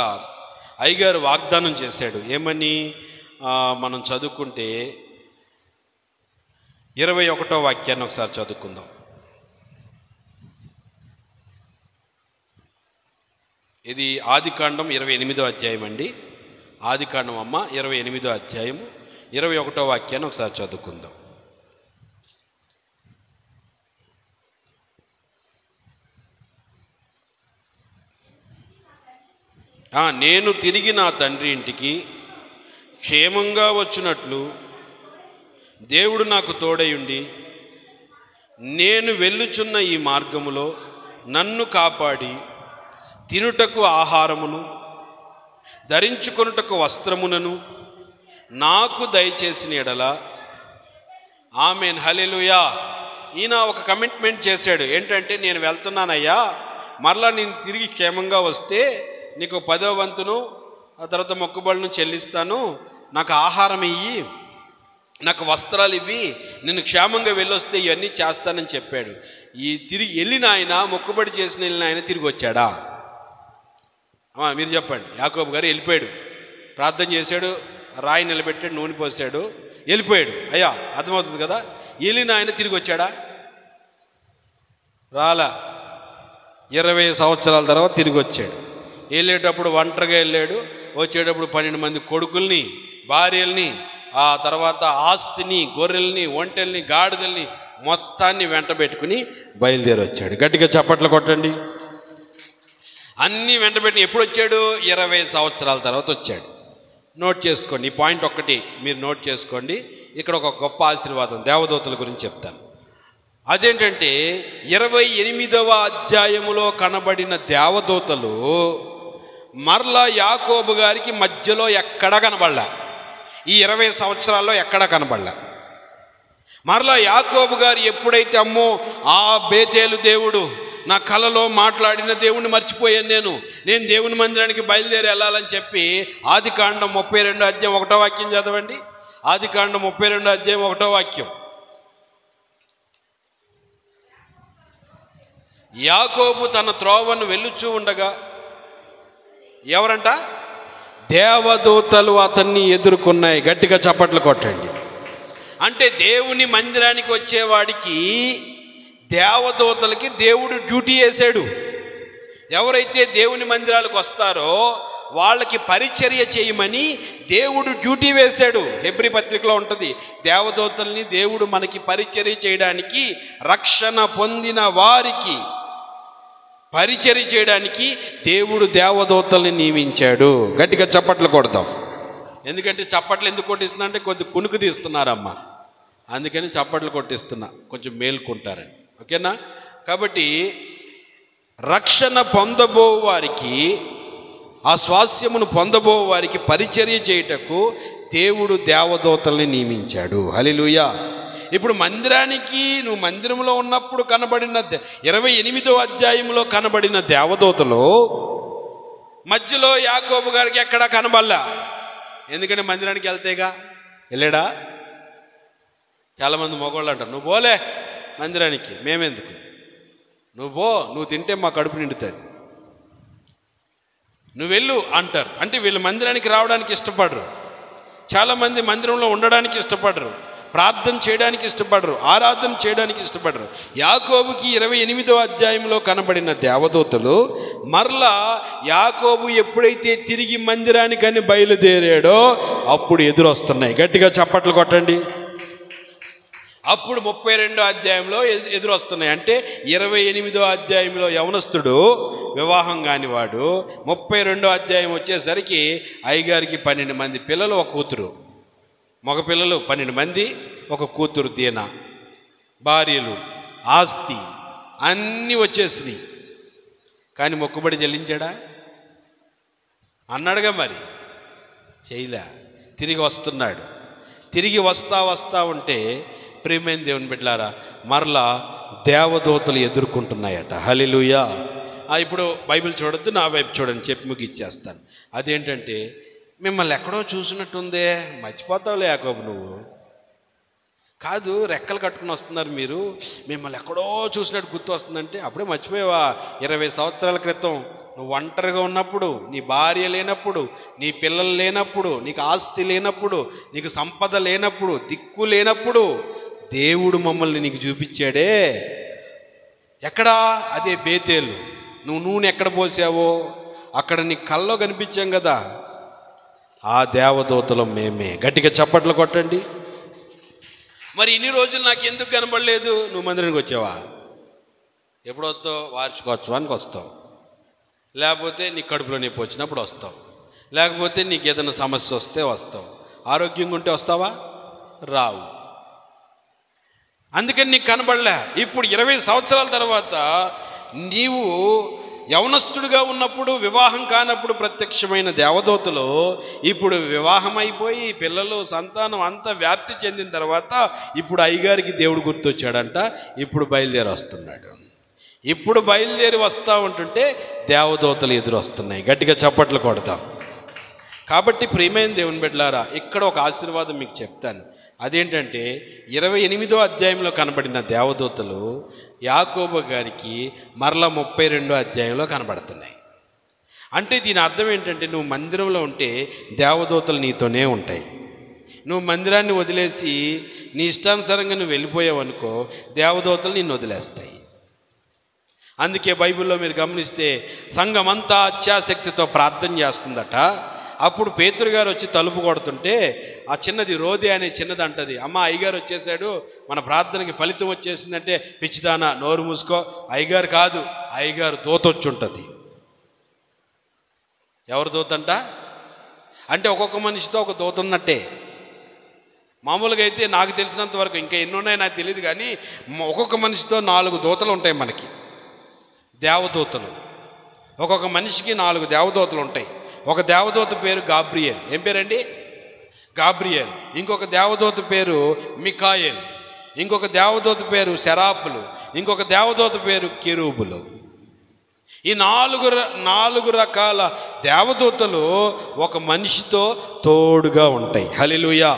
అయ్యగారు వాగ్దానం చేశాడు. ఏమని మనం చదువుకుంటే 21వ వాక్యాన్ని ఒకసారి చదువుకుందాం. ఇది ఆదికాండం 28వ అధ్యాయం అండి. ఆదికాండం అమ్మ 28వ అధ్యాయం 21వ వాక్యాన్ని ఒకసారి చదువుకుందాం. నేను తిరిగి నా తండ్రి ఇంటికి క్షేమంగా వచ్చినట్లు దేవుడు నాకు తోడయుండి నేను వెళ్ళుచున్న ఈ మార్గములో నన్ను కాపాడి తినుటకు ఆహారమును ధరించుకొనుటకు వస్త్రమునను నాకు దయచేసిన ఎడల ఆమేన్. హల్లెలూయా. ఈయన ఒక కమిట్మెంట్ చేశాడు. ఏంటంటే, నేను వెళ్తున్నానయ్యా, మరలా నేను తిరిగి క్షేమంగా వస్తే నీకు 10వ వంతును ఆ తర్వాత మొక్కుబడులను చెల్లిస్తాను, నాకు ఆహారం ఇయ్యి, నాకు వస్త్రాలు ఇవ్వి, నేను క్షేమంగా వెళ్ళొస్తే ఇవన్నీ చేస్తానని చెప్పాడు. ఈ తిరిగి వెళ్ళిన ఆయన, మొక్కుబడి చేసిన వెళ్ళిన ఆయన తిరిగి వచ్చాడా? మీరు చెప్పండి. యాకోబు గారు వెళ్ళిపోయాడు, ప్రార్థన చేశాడు, రాయి నిలబెట్టాడు, నూనె పోసాడు, వెళ్ళిపోయాడు. అయ్యా, అర్థమవుతుంది కదా. వెళ్ళిన ఆయన తిరిగి వచ్చాడా? రాలా. 20 సంవత్సరాల తర్వాత తిరిగి వచ్చాడు. వెళ్ళేటప్పుడు ఒంటరిగా వెళ్ళాడు, వచ్చేటప్పుడు 12 మంది కొడుకుల్ని, భార్యల్ని, ఆ తర్వాత ఆస్తిని, గొర్రెల్ని, ఒంటెల్ని, గాడిదల్ని మొత్తాన్ని వెంట పెట్టుకుని బయలుదేరి వచ్చాడు. గట్టిగా చప్పట్లు కొట్టండి. అన్నీ వెంట పెట్టి ఎప్పుడు వచ్చాడు? 20 సంవత్సరాల తర్వాత వచ్చాడు. నోట్ చేసుకోండి, ఈ పాయింట్ ఒక్కటి మీరు నోట్ చేసుకోండి. ఇక్కడ ఒక గొప్ప ఆశీర్వాదం దేవదూతల గురించి చెప్తాను. అదేంటంటే, 28వ అధ్యాయములో కనబడిన దేవదూతలు మరలా యాకోబు గారికి మధ్యలో ఎక్కడా కనబడలా. ఈ 20 సంవత్సరాల్లో ఎక్కడా కనబడలా. మరలా యాకోబు గారు ఎప్పుడైతే, అమ్మో ఆ బేతేలు దేవుడు నా కలలో మాట్లాడిన దేవుణ్ణి మర్చిపోయాను, నేను దేవుని మందిరానికి బయలుదేరి వెళ్ళాలని చెప్పి ఆదికాండం 32 అధ్యాయం 1వ వాక్యం చదవండి. ఆదికాండం 32 అధ్యాయం 1వ వాక్యం. యాకోబు తన త్రోవను వెళ్ళుచూ ఉండగా ఎవరంట? దేవదూతలు అతన్ని ఎదుర్కొన్నాయి. గట్టిగా చప్పట్లు కొట్టండి. అంటే దేవుని మందిరానికి వచ్చేవాడికి, దేవదూతలకి దేవుడు డ్యూటీ వేశాడు. ఎవరైతే దేవుని మందిరాలకు వస్తారో వాళ్ళకి పరిచర్య చేయమని దేవుడు డ్యూటీ వేశాడు. హెబ్రీ పత్రికలో ఉంటుంది, దేవదూతల్ని దేవుడు మనకి పరిచర్య చేయడానికి, రక్షణ పొందిన వారికి పరిచర్య చేయడానికి దేవుడు దేవదూతల్ని నియమించాడు. గట్టిగా చప్పట్లు కొడతాం. ఎందుకంటే చప్పట్లు ఎందుకు కొట్టిస్తున్నా అంటే కొద్ది కునుకు తీస్తున్నారమ్మా, అందుకని చప్పట్లు కొట్టిస్తున్నా, కొంచెం మేల్కుంటారని. ఓకేనా? కాబట్టి రక్షణ పొందబో వారికి, ఆ స్వాస్యమును పొందబో వారికి పరిచర్య చేయుటకు దేవుడు దేవదూతల్ని నియమించాడు. హల్లెలూయా. ఇప్పుడు మందిరానికి, నువ్వు మందిరంలో ఉన్నప్పుడు కనబడిన 28వ అధ్యాయంలో కనబడిన దేవదూతలు మధ్యలో యాకోబు గారికి ఎక్కడా కనబడలా. ఎందుకంటే మందిరానికి వెళ్తేగా వెళ్ళాడా? చాలామంది మగవాళ్ళు అంటారు, నువ్వు పోలే మందిరానికి, మేమెందుకు, నువ్వు తింటే మా కడుపు నిండుతుంది, నువ్వు వెళ్ళు అంటారు. అంటే వీళ్ళు మందిరానికి రావడానికి ఇష్టపడరు. చాలామంది మందిరంలో ఉండడానికి ఇష్టపడరు, ప్రార్థన చేయడానికి ఇష్టపడరు, ఆరాధన చేయడానికి ఇష్టపడరు. యాకోబుకి 28వ అధ్యాయంలో కనబడిన దేవదూతలు మరలా యాకోబు ఎప్పుడైతే తిరిగి మందిరానికని బయలుదేరాడో అప్పుడు ఎదురొస్తున్నాయి. గట్టిగా చప్పట్లు కొట్టండి. అప్పుడు 32వ అధ్యాయంలో ఎదురొస్తున్నాయి. అంటే 28వ అధ్యాయంలో యవనస్తుడు, వివాహం కానివాడు, 32వ అధ్యాయం వచ్చేసరికి అయ్యగారికి 12 మంది పిల్లలు, ఒక కూతురు, మగ పిల్లలు 12 మంది, ఒక కూతురు దీన, భార్యలు, ఆస్తి అన్నీ వచ్చేసినాయి. కానీ మొక్కుబడి చెల్లించాడా? అన్నాడుగా, మరి చేయలే. తిరిగి వస్తున్నాడు. తిరిగి వస్తా ఉంటే ప్రియమైన దేవుని బిడ్డలారా మరలా దేవదూతలు ఎదుర్కొంటున్నాయట. హల్లెలూయా. ఇప్పుడు బైబిల్ చూడొద్దు, నా వైపు చూడండి చెప్పి ముగిచ్చేస్తాను. అదేంటంటే, మిమ్మల్ని ఎక్కడో చూసినట్టుందే, మర్చిపోతావులే యాకోబు నువ్వు. కాదు, రెక్కలు కట్టుకుని వస్తున్నారు మీరు, మిమ్మల్ని ఎక్కడో చూసినట్టు గుర్తు వస్తుందంటే అప్పుడే మర్చిపోయావా? 20 సంవత్సరాల క్రితం నువ్వు ఒంటరిగా ఉన్నప్పుడు, నీ భార్య లేనప్పుడు, నీ పిల్లలు లేనప్పుడు, నీకు ఆస్తి లేనప్పుడు, నీకు సంపద లేనప్పుడు, దిక్కు లేనప్పుడు దేవుడు మమ్మల్ని నీకు చూపించాడే. ఎక్కడా? అదే బేతేలు. నువ్వు నూనె ఎక్కడ పోసావో అక్కడ నీ కల్లో కనిపించాం కదా, ఆ దేవదూతలం మేమే. గట్టిగా చప్పట్లు కొట్టండి. మరి ఇన్ని రోజులు నాకు ఎందుకు కనబడలేదు? నువ్వు మందిరానికి వచ్చావా? ఎప్పుడు వస్తావు? వార్షికోత్సవానికి వస్తావు, లేకపోతే నీ కడుపులో నొప్పి వచ్చినప్పుడు వస్తావు, లేకపోతే నీకు ఏదైనా సమస్య వస్తే వస్తావు. ఆరోగ్యంగా ఉంటే వస్తావా? రావు. అందుకని నీకు కనబడలే. ఇప్పుడు 20 సంవత్సరాల తర్వాత నీవు యవనస్తుడిగా ఉన్నప్పుడు, వివాహం కానప్పుడు ప్రత్యక్షమైన దేవదూతలు ఇప్పుడు వివాహం అయిపోయి పిల్లలు, సంతానం అంతా వ్యాప్తి చెందిన తర్వాత ఇప్పుడు అయ్యగారికి దేవుడు గుర్తొచ్చాడంట. ఇప్పుడు బయలుదేరి వస్తున్నాడు. ఇప్పుడు బయలుదేరి వస్తూ ఉంటుంటే దేవదూతలు ఎదురు వస్తున్నాయి. గట్టిగా చప్పట్లు కొడతాం. కాబట్టి ప్రియమైన దేవుని బిడ్డలారా, ఇక్కడ ఒక ఆశీర్వాదం మీకు చెప్తాను. అదేంటంటే 28వ అధ్యాయంలో కనబడిన దేవదూతలు యాకోబు గారికి మరలా 32వ అధ్యాయంలో కనబడుతున్నాయి. అంటే దీని అర్థం ఏంటంటే, నువ్వు మందిరంలో ఉంటే దేవదూతలు నీతోనే ఉంటాయి. నువ్వు మందిరాన్ని వదిలేసి నీ ఇష్టానుసారంగా నువ్వు వెళ్ళిపోయావు అనుకో, దేవదూతలు నిన్ను వదిలేస్తాయి. అందుకే బైబిల్లో మీరు గమనిస్తే సంఘమంతా అత్యాసక్తితో ప్రార్థన చేస్తుందట. అప్పుడు పేతురు గారు వచ్చి తలుపు కొడుతుంటే ఆ చిన్నది రోదే అనే చిన్నది అంటది, అమ్మ అయ్యగారు వచ్చేసాడు, మన ప్రార్థనకి ఫలితం వచ్చేసిందంటే, పిచ్చిదానా నోరు మూసుకో, అయ్యగారు కాదు, అయ్యగారు దూత వచ్చి ఉంటుంది. ఎవరు దూతంట అంటే ఒక్కొక్క మనిషితో ఒక దూత ఉన్నట్టే. మామూలుగా అయితే నాకు తెలిసినంత వరకు, ఇంకా ఎన్ని ఉన్నాయో నాకు తెలియదు కానీ, ఒక్కొక్క మనిషితో 4 దూతలు ఉంటాయి మనకి, దేవదూతలు. ఒక్కొక్క మనిషికి 4 దేవదూతలు ఉంటాయి. ఒక దేవదూత పేరు గాబ్రియల్. ఏం పేరండి? గాబ్రియల్. ఇంకొక దేవదూత పేరు మికాయేల్. ఇంకొక దేవదూత పేరు సెరాపులు. ఇంకొక దేవదూత పేరు కెరూబులు. ఈ 4 రకాల దేవదూతలు ఒక మనిషితో తోడుగా ఉంటాయి. హల్లెలూయా.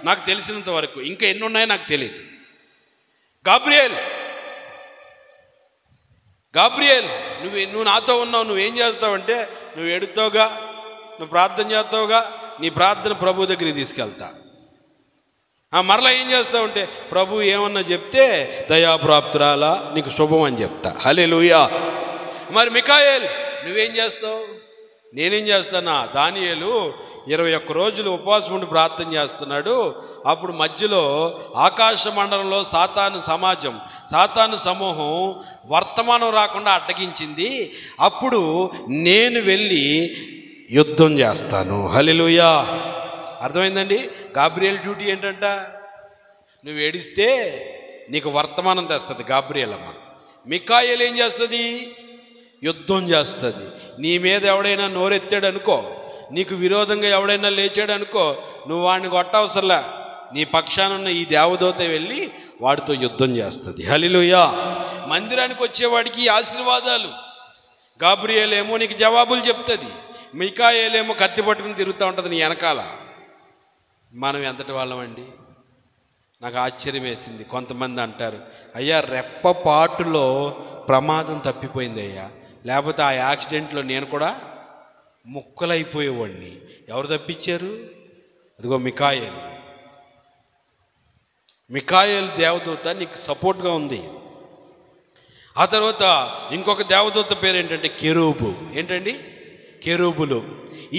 నాకు తెలిసినంత వరకు, ఇంకా ఎన్ని ఉన్నాయో నాకు తెలియదు. గాబ్రియల్, గాబ్రియల్ నువ్వు నాతో ఉన్నావు, నువ్వేం చేస్తావంటే, నువ్వు ఎడుతావుగా, నువ్వు ప్రార్థన చేస్తావుగా, నీ ప్రార్థన ప్రభు దగ్గరికి తీసుకెళ్తా. మరలా ఏం చేస్తావంటే, ప్రభు ఏమన్నా చెప్తే దయాప్రాప్తురాలా నీకు శుభం అని చెప్తా. హల్లెలూయా. మరి మికాయేల్ నువ్వేం చేస్తావు? నేనేం చేస్తానా? దానియేలు 21 రోజులు ఉపవాసం ఉండి ప్రార్థన చేస్తున్నాడు. అప్పుడు మధ్యలో ఆకాశ మండలంలో సాతాను సమూహం వర్తమానం రాకుండా అడ్డగించింది. అప్పుడు నేను వెళ్ళి యుద్ధం చేస్తాను. హల్లెలూయా. అర్థమైందండి? గాబ్రియల్ డ్యూటీ ఏంటంట? నువ్వు ఏడిస్తే నీకు వర్తమానం తెస్తుంది గాబ్రియల్ అమ్మ. మికాయేల్ ఏం చేస్తుంది? యుద్ధం చేస్తుంది. నీ మీద ఎవడైనా నోరెత్తాడు అనుకో, నీకు విరోధంగా ఎవడైనా లేచాడు అనుకో, నువ్వు వాడిని కొట్టవసరలా, నీ పక్షానున్న ఈ దేవదూత వెళ్ళి వాడితో యుద్ధం చేస్తుంది. హల్లెలూయా. మందిరానికి వచ్చేవాడికి ఆశీర్వాదాలు. గాబ్రియల్ ఏమో నీకు జవాబులు చెప్తుంది, మికాయేల్ ఏమో కత్తి పట్టుకుని తిరుగుతూ ఉంటుంది నీ వెనకాల. మనం ఎంతటి వాళ్ళమండి? నాకు ఆశ్చర్యం వేసింది. కొంతమంది అంటారు, అయ్యా రెప్పపాటులో ప్రమాదం తప్పిపోయింది అయ్యా, లేకపోతే ఆ యాక్సిడెంట్లో నేను కూడా ముక్కలైపోయేవాడిని. ఎవరు తప్పించారు? అదిగో మికాయేల్ దేవదూత నీకు సపోర్ట్గా ఉంది. ఆ తర్వాత ఇంకొక దేవదూత పేరు ఏంటంటే కెరూబు. ఏంటండి? కెరూబులు.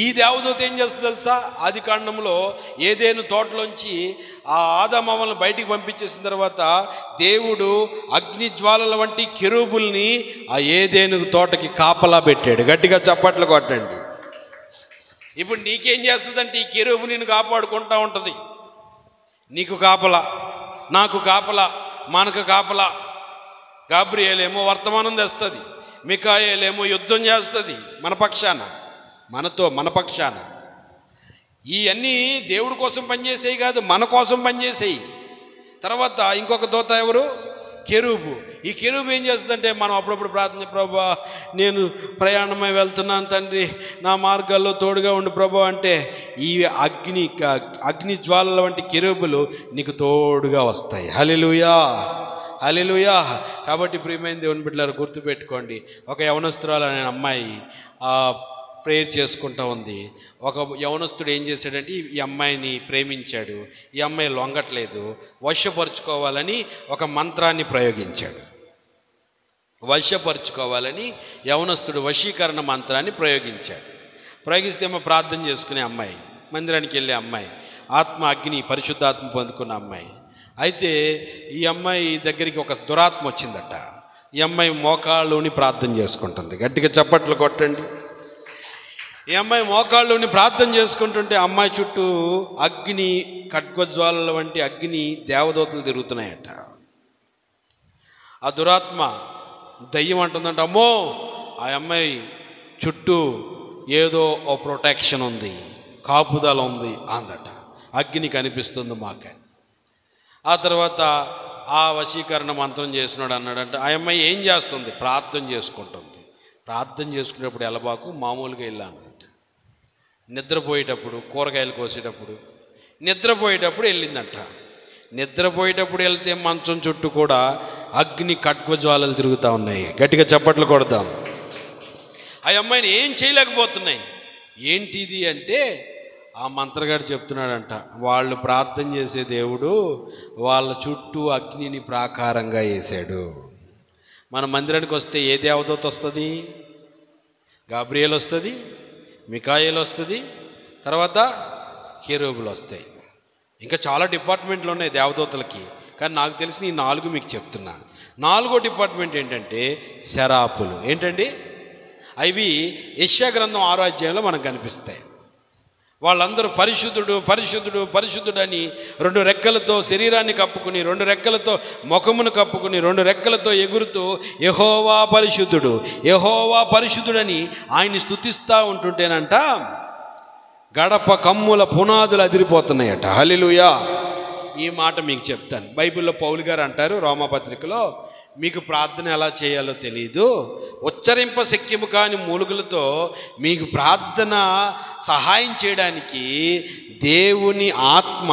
ఈ దేవదూత ఏం చేస్తుంది తెలుసా? ఆది కాండంలో ఏదేను తోటలోంచి ఆ ఆదామవ్వలను బయటికి పంపించేసిన తర్వాత దేవుడు అగ్ని జ్వాలల వంటి కెరూబుల్ని ఆ ఏదేను తోటకి కాపలా పెట్టాడు. గట్టిగా చప్పట్లు కొట్టండి. ఇప్పుడు నీకేం చేస్తుందంటే, ఈ కెరూబు నిన్ను కాపాడుకుంటూ ఉంటుంది. నీకు కాపలా, నాకు కాపలా, మనకు కాపలా. గాబ్రియల్ ఏమో వర్తమానం తెస్తుంది, మికాయేల్ ఏమో యుద్ధం చేస్తుంది మన పక్షాన, మన పక్షాన. ఇవన్నీ దేవుడి కోసం పనిచేసేవి కాదు, మన కోసం పనిచేసేవి. తర్వాత ఇంకొక దూత ఎవరు? కెరూబు. ఈ కెరూబు ఏం చేస్తుందంటే, మనం అప్పుడప్పుడు ప్రార్థన, ప్రభువా నేను ప్రయాణమై వెళ్తున్నాను తండ్రి, నా మార్గాల్లో తోడుగా ఉండు ప్రభు అంటే, ఈ అగ్ని జ్వాలల వంటి కెరూబులు నీకు తోడుగా వస్తాయి. హల్లెలూయా, హల్లెలూయా. కాబట్టి ప్రియమైన దేవుని బిడ్డలారా, గుర్తుపెట్టుకోండి, ఒక యవనస్తురాలు అనే అమ్మాయి ప్రేయర్ చేసుకుంటూ ఉంది. ఒక యవనస్తుడు ఏం చేశాడంటే, ఈ అమ్మాయిని ప్రేమించాడు. ఈ అమ్మాయి లొంగట్లేదు, వశపరుచుకోవాలని ఒక మంత్రాన్ని ప్రయోగించాడు. వశపరుచుకోవాలని యవనస్తుడు వశీకరణ మంత్రాన్ని ప్రయోగిస్తే ఏమో ప్రార్థన చేసుకునే అమ్మాయి, మందిరానికి వెళ్ళే అమ్మాయి, ఆత్మ అగ్ని పరిశుద్ధాత్మ పొందుకున్న అమ్మాయి. అయితే ఈ అమ్మాయి దగ్గరికి ఒక దురాత్మ వచ్చిందట. ఈ అమ్మాయి మోకాళ్ళుని ప్రార్థన చేసుకుంటుంది. గట్టిగా చప్పట్లు కొట్టండి. ఈ అమ్మాయి మోకాళ్ళుని ప్రార్థన చేసుకుంటుంటే అమ్మాయి చుట్టూ అగ్ని, ఖడ్గజ్వాలల వంటి అగ్ని దేవదూతలు తిరుగుతున్నాయట. ఆ దురాత్మ దయ్యం అంటుందంట, అమ్మో ఆ అమ్మాయి చుట్టూ ఏదో ఓ ప్రొటెక్షన్ ఉంది, కాపుదల ఉంది అందట. అగ్ని కనిపిస్తుంది మాకని. ఆ తర్వాత ఆ వశీకరణ మంత్రం చేసినాడు అన్నాడంట. ఆ అమ్మాయి ఏం చేస్తుంది? ప్రార్థన చేసుకుంటుంది. ప్రార్థన చేసుకునేటప్పుడు ఎలబాకు మామూలుగా వెళ్ళాను. నిద్రపోయేటప్పుడు, కూరగాయలు కోసేటప్పుడు, నిద్రపోయేటప్పుడు వెళ్ళిందంట. నిద్రపోయేటప్పుడు వెళ్తే మంచం చుట్టూ కూడా అగ్ని ఖడ్గజ్వాలలు తిరుగుతూ ఉన్నాయి. గట్టిగా చప్పట్లు కొడదాం. ఆ అమ్మాయిని ఏం చేయలేకపోతున్నాయి. ఏంటిది అంటే, ఆ మంత్రగాడు చెప్తున్నాడంట, వాళ్ళు ప్రార్థన చేసే దేవుడు వాళ్ళ చుట్టూ అగ్నిని ప్రాకారంగా వేసాడు. మన మందిరానికి వస్తే ఏ దేవదూత వస్తుంది? గాబ్రియేల్ వస్తుంది, మికాయేలు వస్తుంది, తర్వాత కెరూబులు వస్తాయి. ఇంకా చాలా డిపార్ట్మెంట్లు ఉన్నాయి దేవదూతలకి, కానీ నాకు తెలిసిన ఈ 4 మీకు చెప్తున్నా. 4వ డిపార్ట్మెంట్ ఏంటంటే శరాపులు. ఏంటండి అవి? యెషయా గ్రంథం 6వ అధ్యాయంలో మనకు కనిపిస్తాయి. వాళ్ళందరూ పరిశుద్ధుడు పరిశుద్ధుడు పరిశుద్ధుడు అని 2 రెక్కలతో శరీరాన్ని కప్పుకుని, 2 రెక్కలతో ముఖమును కప్పుకుని, 2 రెక్కలతో ఎగురుతూ యెహోవా పరిశుద్ధుడు యెహోవా పరిశుద్ధుడని ఆయన్ని స్తుతిస్తూ ఉంటుంటేనంట గడప కమ్ముల పునాదులు అదిరిపోతున్నాయట. హల్లెలూయా. ఈ మాట మీకు చెప్తాను. బైబిల్లో పౌలు గారు అంటారు రోమాపత్రికలో, మీకు ప్రార్థన ఎలా చేయాలో తెలియదు, ఉచ్చరింప శక్యము కాని మూలుగులతో మీకు ప్రార్థన సహాయం చేయడానికి దేవుని ఆత్మ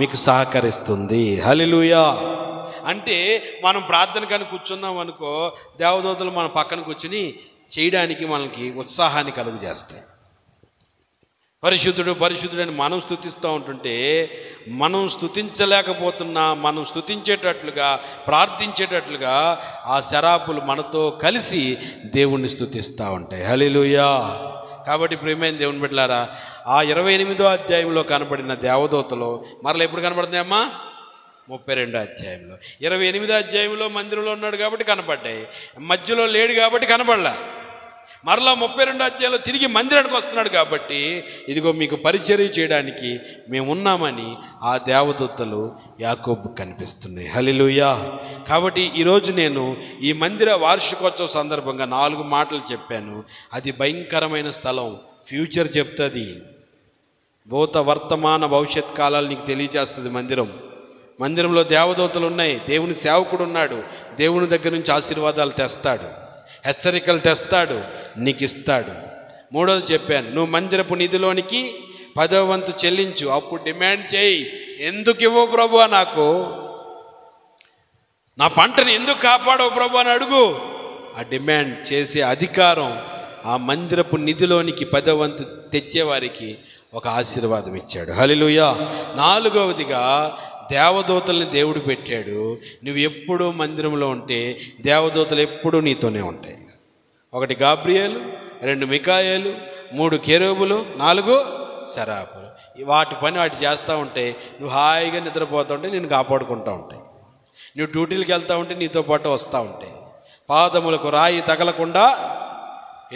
మీకు సహకరిస్తుంది. హల్లెలూయా. అంటే మనం ప్రార్థన కానీ కూర్చున్నాం అనుకో, దేవదూతలు మన పక్కన కూర్చుని చేయడానికి మనకి ఉత్సాహాన్ని కలుగు చేస్తాయి. పరిశుద్ధుడు పరిశుద్ధుడు అని మనం స్తుతిస్తూ ఉంటుంటే, మనం స్తుతించలేకపోతున్నా, మనం స్తుతించేటట్లుగా ప్రార్థించేటట్లుగా ఆ శరాపులు మనతో కలిసి దేవుణ్ణి స్తుతిస్తూ ఉంటాయి. హల్లెలూయా. కాబట్టి ప్రియమైన దేవుని బిడ్డలారా, ఆ 28వ అధ్యాయంలో కనబడిన దేవదూతలు మరలా ఎప్పుడు కనబడుతున్నాయమ్మా? 32వ అధ్యాయంలో. 28వ అధ్యాయంలో మందిరంలో ఉన్నాడు కాబట్టి కనపడ్డాయి, మధ్యలో లేడు కాబట్టి కనపడలా. మరలా 32వ అధ్యాయంలో తిరిగి మందిరానికి వస్తున్నాడు కాబట్టి ఇదిగో మీకు పరిచర్య చేయడానికి మేమున్నామని ఆ దేవదూతలు యాకోబుకు కనిపిస్తుంది. హల్లెలూయా. కాబట్టి ఈరోజు నేను ఈ మందిర వార్షికోత్సవ సందర్భంగా 4 మాటలు చెప్పాను. అది భయంకరమైన స్థలం, ఫ్యూచర్ చెప్తుంది, భూత వర్తమాన భవిష్యత్ కాలాలు నీకు తెలియజేస్తుంది. మందిరంలో దేవదూతలు ఉన్నాయి, దేవుని సేవకుడు ఉన్నాడు, దేవుని దగ్గర నుంచి ఆశీర్వాదాలు తెస్తాడు, హెచ్చరికలు తెస్తాడు, నీకు ఇస్తాడు. 3వది చెప్పాను, నువ్వు మందిరపు నిధిలోనికి 10వ వంతు చెల్లించు, అప్పుడు డిమాండ్ చేయి, ఎందుకు ఇవ్వవు ప్రభువా, నాకు నా పంటని ఎందుకు కాపాడవు ప్రభు అని అడుగు. ఆ డిమాండ్ చేసే అధికారం ఆ మందిరపు నిధిలోనికి 10వ వంతు తెచ్చేవారికి ఒక ఆశీర్వాదం ఇచ్చాడు. హల్లెలూయా. 4వదిగా దేవదూతల్ని దేవుడు పెట్టాడు. నువ్వు ఎప్పుడూ మందిరంలో ఉంటే దేవదూతలు ఎప్పుడూ నీతోనే ఉంటాయి. 1 గాబ్రియేలు, 2 మికాయేలు, 3 కెరూబులు, 4 శరాపులు. వాటి పని వాటి చేస్తూ ఉంటే నువ్వు హాయిగా నిద్రపోతూ ఉంటే నేను కాపాడుకుంటూ ఉంటాయి. నువ్వు డ్యూటీలకు వెళ్తూ ఉంటే నీతో పాటు వస్తూ ఉంటాయి. పాదములకు రాయి తగలకుండా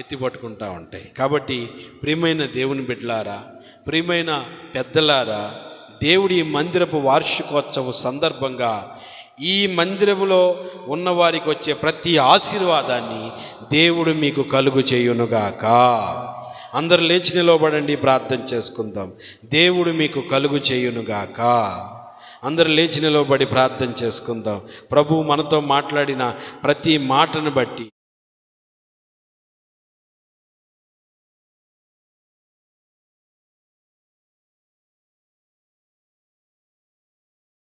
ఎత్తి పట్టుకుంటూ ఉంటాయి. కాబట్టి ప్రియమైన దేవుని బిడ్డలారా, ప్రియమైన పెద్దలారా, దేవుడి మందిరపు వార్షికోత్సవ సందర్భంగా ఈ మందిరములో ఉన్నవారికి వచ్చే ప్రతి ఆశీర్వాదాన్ని దేవుడు మీకు కలుగు చేయునుగాక. అందరు లేచి నిలవబడండి, ప్రార్థన చేసుకుందాం. దేవుడు మీకు కలుగు చేయునుగాక. అందరు లేచి నిలవబడి ప్రార్థన చేసుకుందాం. ప్రభువు మనతో మాట్లాడిన ప్రతి మాటను బట్టి